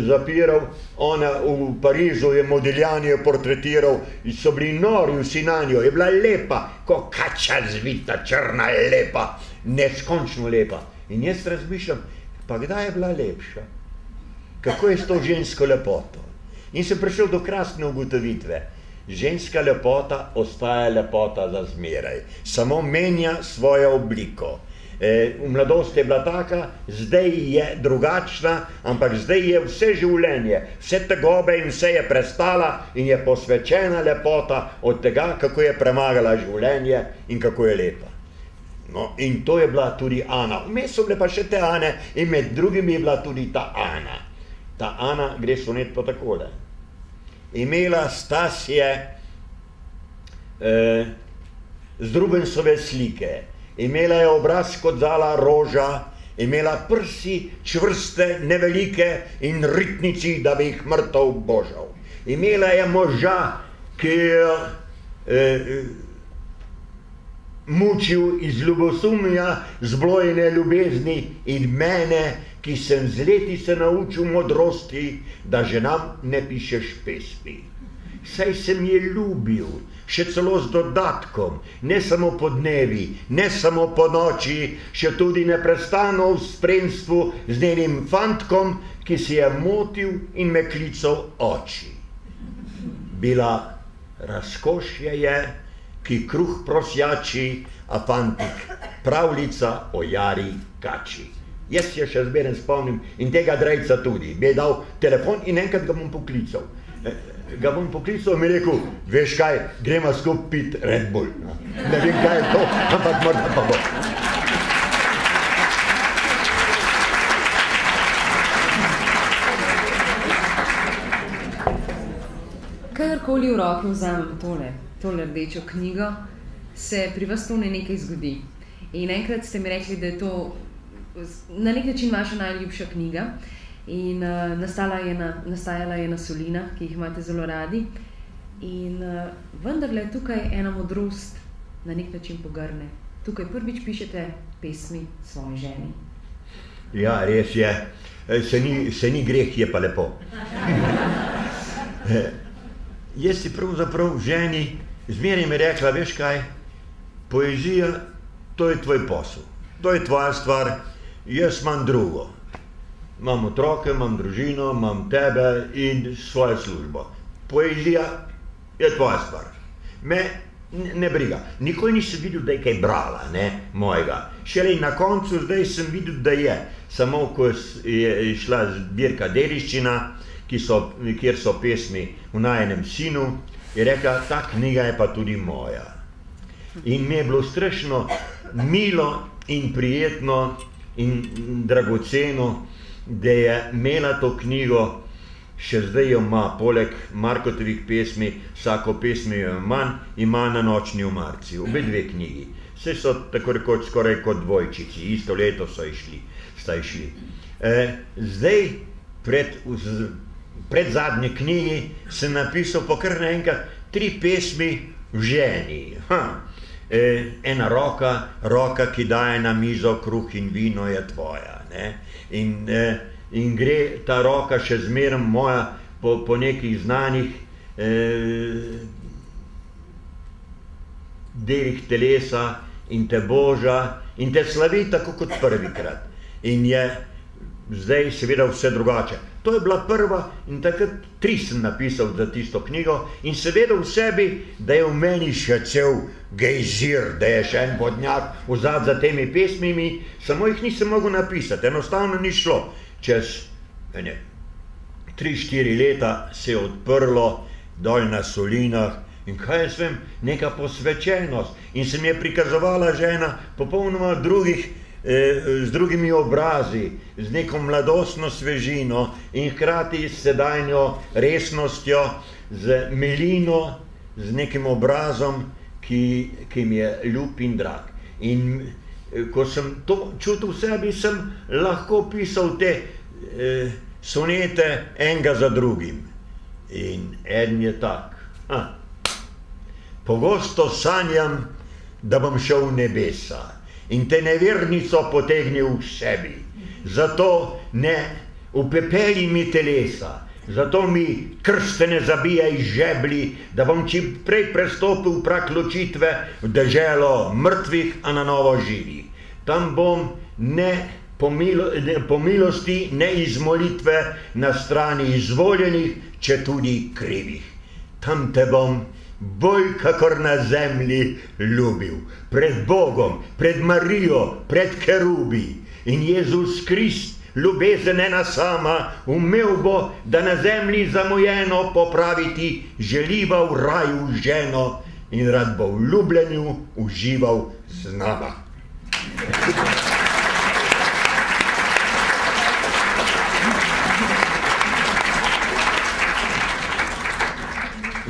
zapiral, ona v Parizu je Modigliani portretiral, so bili nori vsi na njo, je bila lepa, ko kača zvita, črna je lepa, neskončno lepa. In jaz razmišljam, pa kdaj je bila lepša? Kako je s to žensko lepoto? In sem prišel do krasne ugotovitve. Ženska lepota ostaja lepota za zmeraj. Samo menja svojo obliko. V mladosti je bila taka, zdaj je drugačna, ampak zdaj je vse življenje, vse tegobe in vse je prestala in je posvečena lepota od tega, kako je premagala življenje in kako je lepa. No, in to je bila tudi Ana. Vmes so bile pa še te Ane in med drugimi je bila tudi ta Ana. Ta Ana gre sonet pa takole. Imela Stasje z Rubensove slike, imela je obraz kot zala roža, imela prsi čvrste, nevelike in ritnici, da bi jih mrtev božal. Imela je moža, ki je mučil iz ljubosumja, zblojene ljubezni in mene, ki sem z leti se naučil modrosti, da ženam ne pišeš pesmi. Saj sem je ljubil, še celo z dodatkom, ne samo po dnevi, ne samo po noči, še tudi neprestano v spremstvu z njenim fantkom, ki si je motil in me klical oči. Bila razkošje je, ki kruh prosjači, a fantik pravljica o jari kači. Jaz se še zmeraj spomnim in tega drejca tudi. Mi je dal telefon in enkrat ga bom poklical. Ga bom poklical in mi rekel, veš kaj, gremo skup pit Red Bull. Ne vem, kaj je to, ampak morda pa bo. Kadarkoli v roki vzamem tole rdečo knjigo, se pri vas to nekaj zgodi. In enkrat ste mi rekli, da je to na nek način vaša najljubša knjiga in nastajala je na solinah, ki jih imate zelo radi. In vendarle tukaj ena modrost na nek način pogrne. Tukaj prvič pišete pesmi svoji ženi. Ja, res je. Se ni greh, je pa lepo. Jaz si pravzaprav ženi zmeraj mi rekla, veš kaj, poezija, to je tvoj posel. To je tvoja stvar. Jaz imam drugo. Imam otroke, imam družino, imam tebe in svojo službo. Poezija je tvoja stvar. Me ne briga. Nikoli nisem videl, da je kaj brala, ne, mojega. Šele na koncu zdaj sem videl, da je. Samo ko je šla zbirka dediščina, kjer so pesmi v najenem sinu, je rekla, ta knjiga je pa tudi moja. In mi je bilo strašno milo in prijetno in dragoceno, da je imela to knjigo, še zdaj jo ima, poleg Markotovih pesmi, vsako pesmi jo ima na Nočni omarci, obe dve knjigi. Vse so tako rekoč skoraj kot dvojčici, isto leto sta išli. Zdaj, pred zadnji knjigi, sem napisal pa kar naenkrat 3 pesmi v ženi. Ena roka, ki daje na mizo kruh in vino, je tvoja. Ne? In gre ta roka še zmeraj moja po nekih znanih delih telesa in te boža in te slavi tako kot prvikrat. In je zdaj seveda vse drugače. To je bila prva in takrat 3 sem napisal za tisto knjigo in seveda v sebi, da je v meni še cel gejzir, da je še en vodnjak vzad za temi pesmimi, samo jih nisem mogel napisati, enostavno ni šlo. Čez 3-4 leta se je odprlo dol na solinah in kaj jaz vem, neka posvečenost in se mi je prikazovala žena popolnoma z drugimi obrazi, z neko mladostno svežino in hkrati s sedajnjo resnostjo, z milino, z nekim obrazom, ki mi je ljub in drag. In ko sem to čutil v sebi, sem lahko pisal te sonete enega za drugim. In eden je tak. Pogosto sanjam, da bom šel v nebesa in te nevernico potegnil v sebi. Zato ne upepeli mi telesa, zato mi krste ne zabijaj žebli, da bom čim prej prestopil prak ločitve v deželo mrtvih, a na novo živih. Tam bom ne po milosti, ne iz molitve na strani izvoljenih, če tudi krivih. Tam te bom bolj kakor na zemlji ljubil, pred Bogom, pred Marijo, pred kerubi. In Jezus Krist, ljubezen ena sama, umel bo, da na zemlji zamujeno popraviti, želiva v raju ženo in rad bo v ljubljenju užival z nama.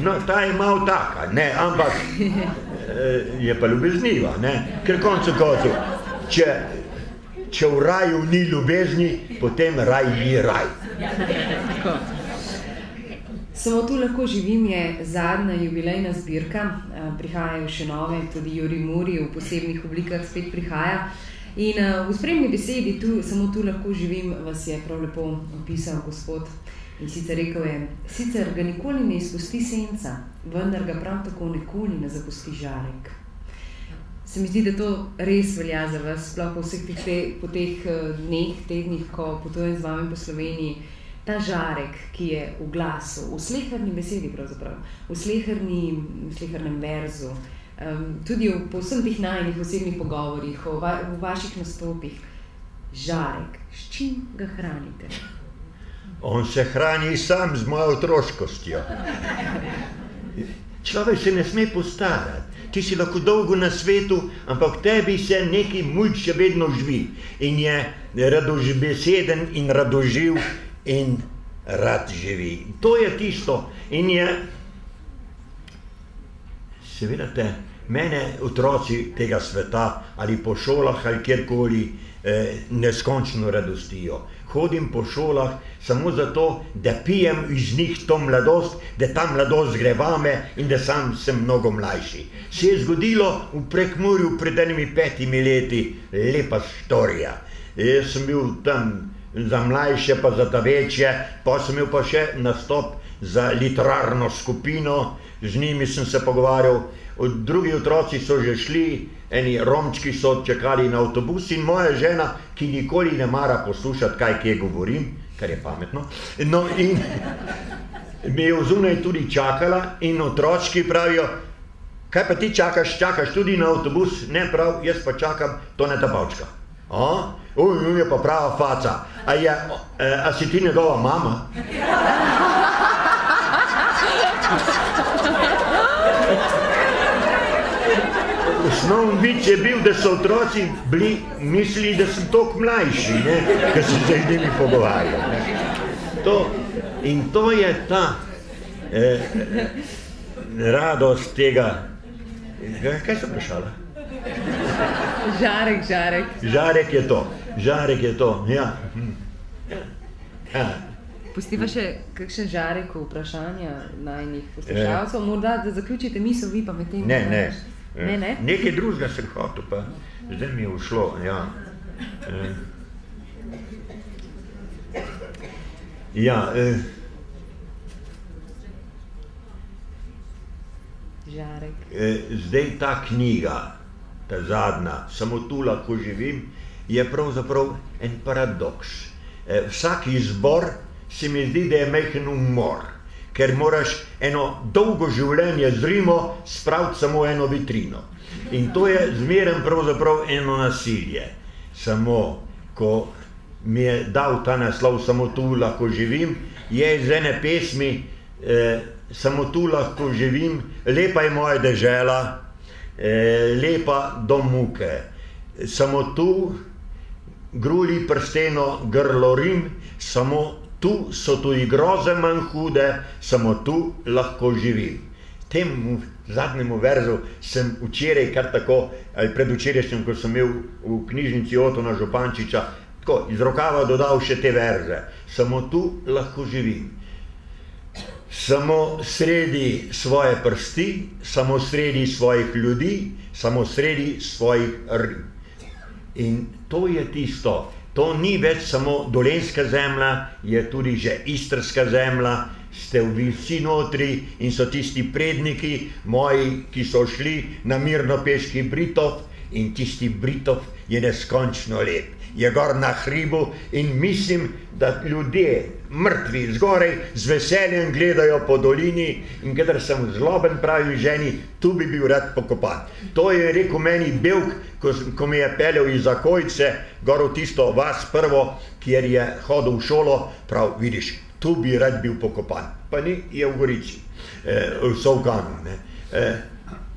No, ta je malo taka, ne, ampak je pa ljubezniva, ne, ker koncu, če v raju ni ljubezni, potem raj ni raj. Samo tu lahko živim je zadnja jubilejna zbirka, prihajajo še nove, tudi Juri Muri v posebnih oblikah spet prihaja. In v spremni besedi, samo tu lahko živim, vas je prav lepo opisal gospod. In sicer rekel je, sicer ga nikoli ne izpusti senca, vendar ga prav tako nikoli ne zapusti žarek. Se mi zdi, da to res velja za vas, sploh po teh dneh, tednih, ko potujem z vami po Sloveniji, ta žarek, ki je v glasu, v sleherni besedi pravzaprav, v slehernem verzu, tudi po vsem teh najinih osebnih pogovorih, v vaših nastopih, žarek, s čim ga hranite? On se hrani sam z mojo otroškostjo. Človek se ne sme postarati. Ti si lahko dolgo na svetu, ampak v tebi se neki mulj še vedno živi. In je radobeseden in radoživ in rad živi. To je tisto. In je, seveda mene otroci tega sveta ali po šolah ali kjerkoli neskončno radostijo. Hodim po šolah samo zato, da pijem iz njih to mladost, da ta mladost gre vame in da sam sem mnogo mlajši. Se je zgodilo v Prekmurju pred 5 leti lepa storija. Jaz sem bil tam za mlajše pa za ta večje, pa sem imel pa še nastop za literarno skupino, z njimi sem se pogovarjal. Drugi otroci so že šli, eni Romčki so čakali na avtobus in moja žena, ki nikoli ne mara poslušati, kaj kje govorim, kar je pametno, no in me je vzunaj tudi čakala in otročki pravijo, kaj pa ti čakaš tudi na avtobus? Ne prav, jaz pa čakam Toneta Bavčka. Je pa prava faca. A si ti njegova mama? Osnovni vic je bil, da so otroci mislili, da sem toliko mlajši, ker sem se z njimi pogovarjal. In to je ta radost tega. Kaj sem vprašala? Žarek. Žarek je to, ja. Pustiva še kakšen žarek vprašanja najnih poslušalcev, morda da zaključite misel, vi pa med tem. Ne. Nekaj drugega sem hotel, pa zdaj mi je ušlo, ja. Žarek. Zdaj ta knjiga, ta zadnja, Samo tu lahko živim, je pravzaprav en paradoks. Vsak izbor se mi zdi, da je majhen umor, ker moraš eno dolgo življenje zrimo spraviti samo eno vitrino. In to je zmeraj pravzaprav eno nasilje. Samo, ko mi je dal ta naslov Samo tu lahko živim, je iz ene pesmi Samo tu lahko živim, lepa je moja dežela, lepa do muke. Samo tu gruli prsteno grlo Rim, samo tu so tudi groze manj hude, samo tu lahko živim. Temu zadnjemu verzu sem včeraj kar tako, ali predvčerajšnjem, ko sem imel v knjižnici Otona Župančiča, tako iz rokava dodal še te verze. Samo tu lahko živim. samo sredi svoje prsti, samo sredi svojih ljudi, samo sredi svojih rib. In to je tisto, to ni več samo dolenjska zemlja, je tudi že istrska zemlja, ste vsi notri in so tisti predniki moji, ki so šli na Mirnopeški Britov, in tisti Britov je neskončno lep. Je gor na hribu in mislim, da ljudje, mrtvi zgoraj, z veseljem gledajo po dolini in kadar sem zloben, pravi ženi, tu bi bil rad pokopan. To je rekel meni Bevk, ko mi je peljal iz Zakojce, gor v tisto vas prvo, kjer je hodil v šolo, prav, vidiš, tu bi rad bil pokopan. Pa ni, je v Gorici, v Solkanu.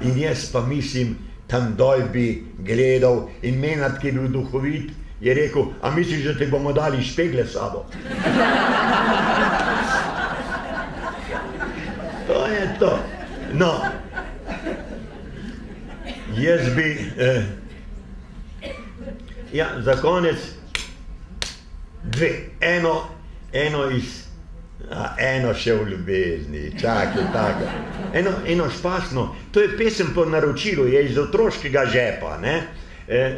In jaz pa mislim, tam dol bi gledal in Menad, ki je bil duhovit, je rekel, a misliš, da te bomo dali špegle s sabo? To je to. No, jaz bi, ja, za konec, dve, eno še v ljubezni, čakaj, tako. Eno špasno, to je pesem po naročilu, je iz otroškega žepa, ne?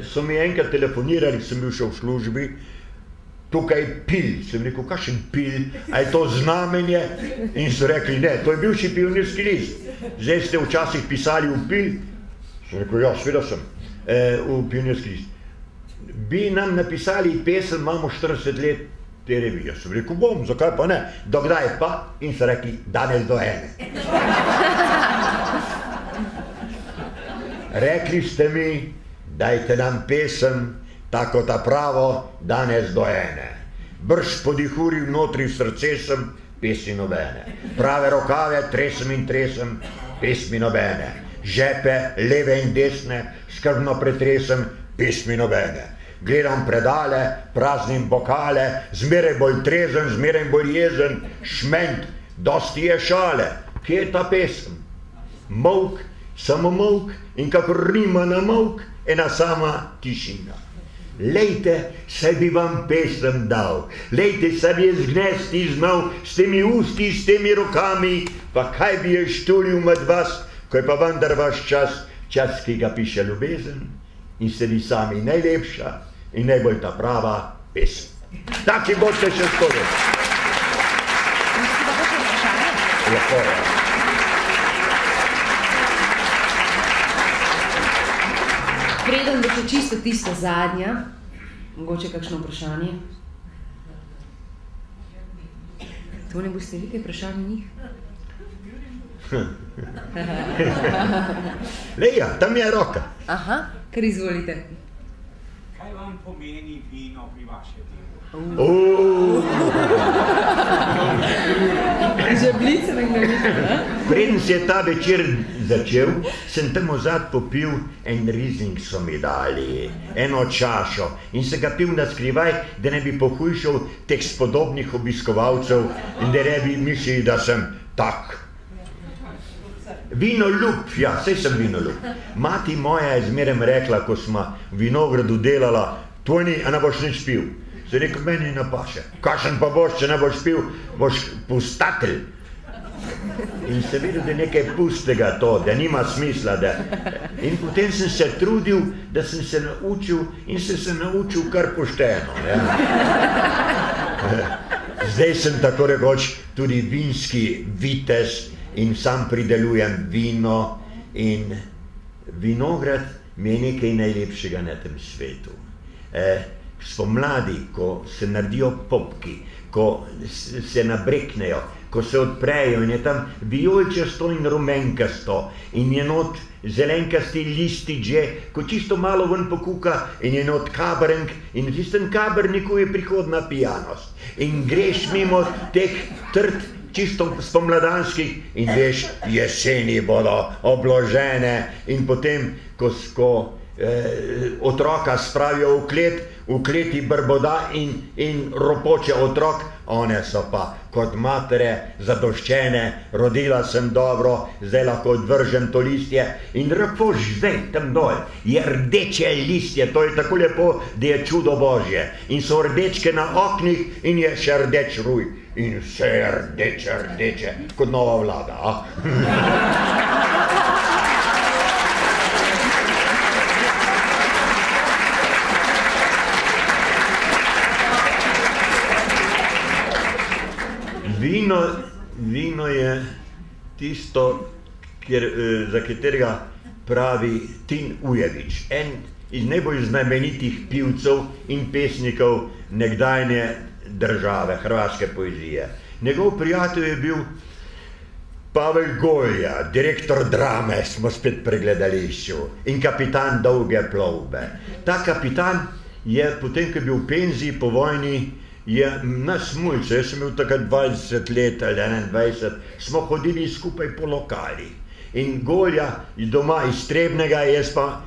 So mi enkrat telefonirali, sem bil še v službi, tukaj pil, sem rekel, kakšen pil, a je to znamenje? In so rekli, ne, to je bivši Pionirski list. Zdaj ste včasih pisali v pil? Sem rekel, ja, sveda sem, v Pionirski list. Bi nam napisali pesem, imamo 40 let te revije. Sem rekel, bom, zakaj pa ne? Dokdaj pa? In so rekli, danes do 1. Rekli ste mi, dajte nam pesem, tako ta pravo, danes do 1. Brž podihuril notri v srce sem, pesmi nobene. Prave rokave tresem in tresem, pesmi nobene. Žepe, leve in desne, skrbno pretresem, pesmi nobene. Gledam predale, praznim bokale, zmeraj bolj trezen, zmeraj bolj jezen, šment, dosti je šale. Kje je ta pesem? Molk, samo molk in kakor rima na molk, ena sama tišina. Lejte, saj bi vam pesem dal, lejte, saj bi je zgnesti znal, s temi usti, s temi rokami, pa kaj bi je štulil med vas, ko je pa vendar vaš čas, čas, ki ga piše ljubezen in ste vi sami najlepša in najbolj ta prava pesem. Taki boste še skoro. Lepo je. Preden bo še čisto tista zadnja, mogoče kakšno vprašanje? To ne boste vi kaj vprašali njih? Leja, tam je roka. Aha, kar izvolite. Kaj vam pomeni vino pri vašem delu? Žeblice nekdo. Preden se je ta večer začel, sem tam ozad popil en rizling, so mi dali, eno čašo in se ga pil na skrivaj, da ne bi pohujšal teh spodobnih obiskovalcev in da ne bi mislili, da sem tak. Vinoljub, ja, saj sem vinoljub. Mati moja je zmeraj rekla, ko smo v vinogradu delala, tvoj ni, a ne boš nič pil. Se rekel, meni ne paše. Kakšen pa boš, če ne boš pil, boš pustatelj. In se videl, da je nekaj pustega to, da nima smisla. In potem sem se trudil, da sem se naučil in sem se naučil kar pošteno. Ja. Zdaj sem tako rekoč tudi vinski vitez in sam pridelujem vino in vinograd mi je nekaj najlepšega na tem svetu. Spomladi, ko se naredijo popki, ko se nabreknejo, ko se odprejo in je tam vijolčasto in rumenkasto in je not zelenkasti listič že, ko čisto malo ven pokuka in je not kabrnk in v tistem kabrniku je prihodna pijanost. In greš mimo teh trd, čisto spomladanskih in veš, jeseni bodo obložene in potem, ko otroka spravijo v kleti brboda in ropoče otrok, one so pa kot matere zadoščene, rodila sem dobro, zdaj lahko odvržem to listje in repoš zdaj tam dol, je rdeče listje, to je tako lepo, da je čudo Božje in so rdečke na oknih in je še rdeč ruj. in vse je rdeče, kot nova vlada, a? Vino je tisto, za katerega pravi Tin Ujevič, en iz najbolj znamenitih pivcev in pesnikov nekdajne države, hrvaške poezije. Njegov prijatelj je bil Pavel Golja, direktor Drame, smo spet pri gledališču, in kapitan Dolge plovbe. Ta kapitan je, potem, ko je bil v penziji po vojni, je nas mulce, jaz sem imel takrat 20 let ali 21, smo hodili skupaj po lokali. In Golja doma iz Trebnjega, jaz pa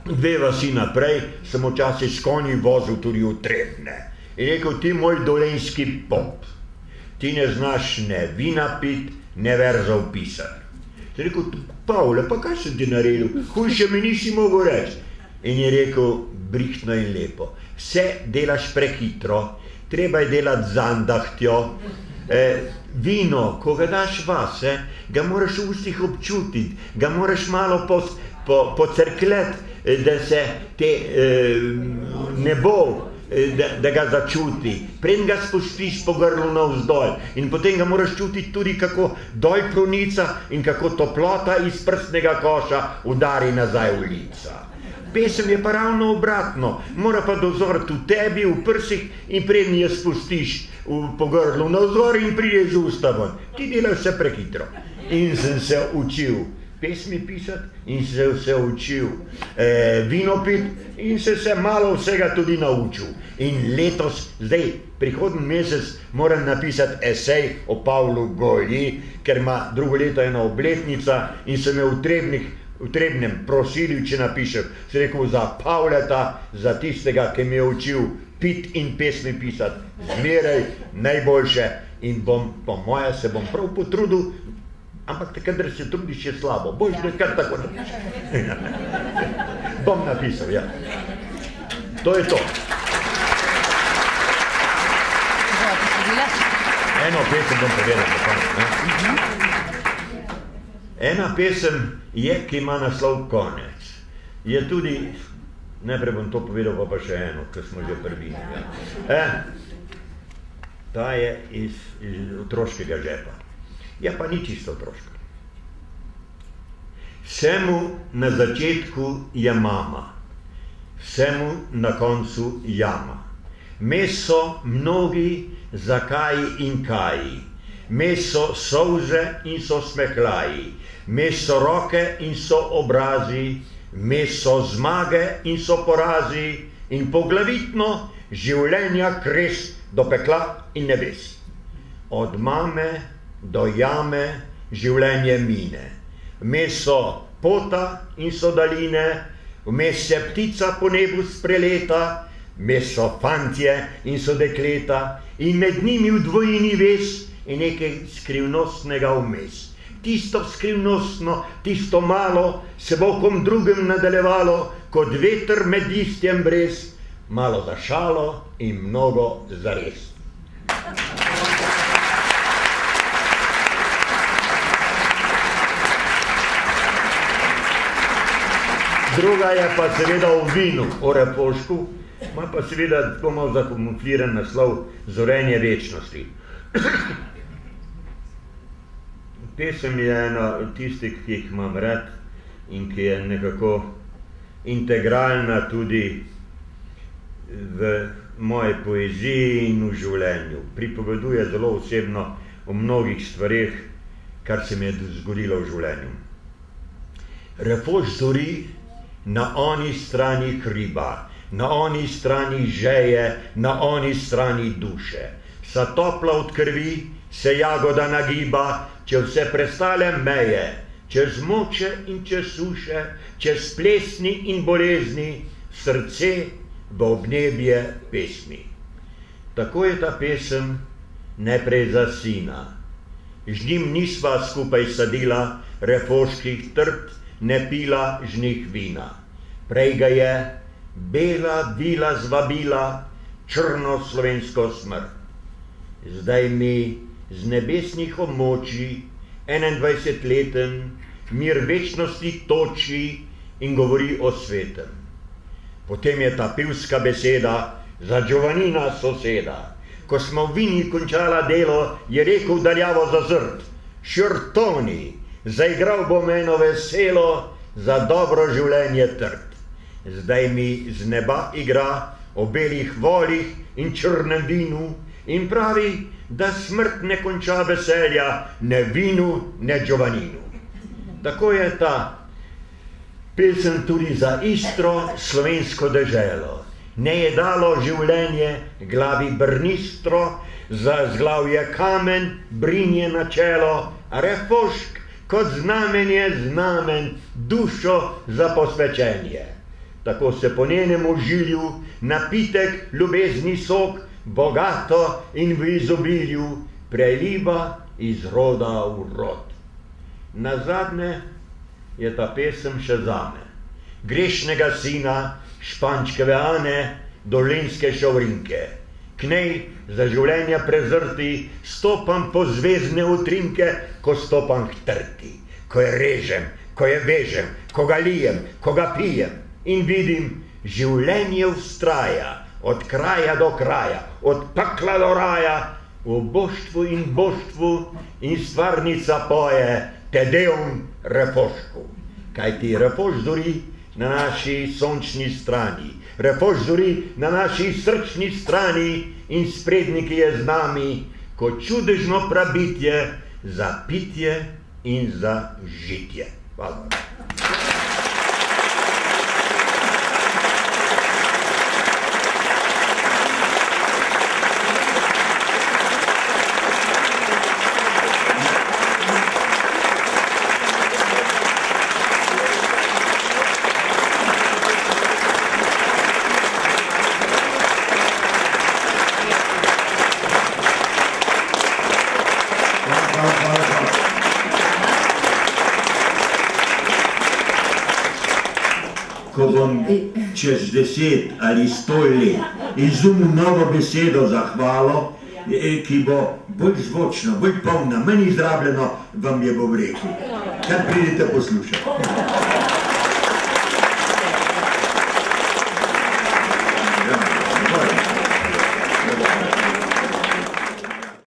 dve vasi naprej, sem včasih s konji vozil tudi v Trebnje. In rekel, ti moj dolenjski pop, ti ne znaš ne vina pit, ne verzov pisati. Je rekel, Pavle, pa kaj sem ti naredil? Hujše mi nisi mogel reči. In je rekel, brihtno in lepo, vse delaš prehitro, treba je delati z andahtjo. Vino, ko ga daš vase, ga moraš v ustih občutiti, ga moraš malo pocrkljati, da se te nebo, da ga začuti. Preden ga spustiš po grlu navzdol in potem ga moraš čutiti tudi, kako dol pronica in kako toplota iz prstnega koša udari nazaj v lica. Pesem je pa ravno obratno, mora pa dozoriti v tebi, v prsih in preden je spustiš po grlu navzgor in prideš z usta ven. Ti delaš vse prehitro. In sem se učil pesmi pisati in se vse učil vino pit in se malo vsega tudi naučil. In letos, zdaj, prihodnji mesec moram napisati esej o Pavlu Golji, ker ima drugo leto ena obletnica in sem jo v Trebnjem prosili, če napišem, se rekel za Pavleta, za tistega, ki mi je učil pit in pesmi pisati, zmeraj najboljše in bom, po moje, se bom prav potrudil, ampak kadar se trudiš je slabo, boš da kar tako napišem. Bom napisal, ja. To je to. Eno pesem bom povedal. Ena pesem je, ki ima naslov Konec. Je tudi, najprej bom to povedal, pa še eno, ker smo že prvi. Ta je iz otroškega žepa. Ja, pa ni čisto otroška. Vsemu na začetku je mama, vsemu na koncu jama. Mes so mnogi zakaji in kaji, mes so solze in so smehlaji, mes so roke in so obrazi, mes so zmage in so porazi in poglavitno življenja kres do pekla in nebes. Od mame do jame življenje mine, mes so pota in so daline, vmes se ptica po nebu spreleta, mes so fantje in so dekleta in med njimi v dvojini ves in nekaj skrivnostnega vmes. Tisto skrivnostno, tisto malo se bo kom drugem nadaljevalo, kot veter med listjem brez, malo za šalo in mnogo za res. Druga je pa seveda o vinu, o Refošku, ima pa seveda tako malo zakamufliran naslov Zorenje večnosti. Pesem je ena od tistih, ki jih imam rad in ki je nekako integralna tudi v moji poeziji in v življenju. Pripoveduje zelo osebno o mnogih stvareh, kar se mi je zgodilo v življenju. Refoš zori na oni strani hriba, na oni strani žeje, na oni strani duše. Sa topla od krvi se jagoda nagiba, če vse prestale meje, čez moče in čez suše, čez plesni in bolezni, srce v obnebje pesmi. Tako je ta pesem najprej za sina. Z njim nisva skupaj sadila refoških trt, ne pila z njih vina. Prej ga je bela vila zvabila, črno slovensko smrt. Zdaj mi z nebesnih območij 21-leten mir večnosti toči in govori o svetem. Potem je ta pivska beseda za Giovannina soseda. Ko smo v vini končala delo, je rekel daljavo zazrt: Šrtoni, zaigral bom eno veselo, za dobro življenje trd. Zdaj mi z neba igra o belih volih in črnem vinu in pravi, da smrt ne konča veselja ne vinu, ne Giovanninu. Tako je ta pesem tudi za Istro, slovensko deželo. Ne je dalo življenje glavi brnistro, za zglavje kamen, brinje na čelo, refošk kot znamenje znamen, dušo za posvečenje. Tako se po njenem ožilju napitek, ljubezni sok, bogato in v izobilju preliva iz roda v rod. Nazadnje je ta pesem še zame, grešnega sina Špančkeve Ane, dolenjske šovrinke. K njej za življenja prezrti stopam po zvezdne utrinke, ko stopam k trti, ko je režem, ko je vežem, ko ga lijem, ko ga pijem in vidim, življenje vztraja od kraja do kraja, od pekla do raja, v boštvu in boštvu in stvarnica poje Te Deum Refošku. Kajti Refoš zori na naši sončni strani, Refoš zori na naši srčni strani in spredniki je z nami, kot čudežno prabitje za pitje in za žitje. Hvala. Ko bom čez 10 ali 100 let izumil novo besedo za hvalo, ki bo bolj zvočna, bolj polna, manj izrabljeno, vam je bom rekel. Kar pridite poslušati.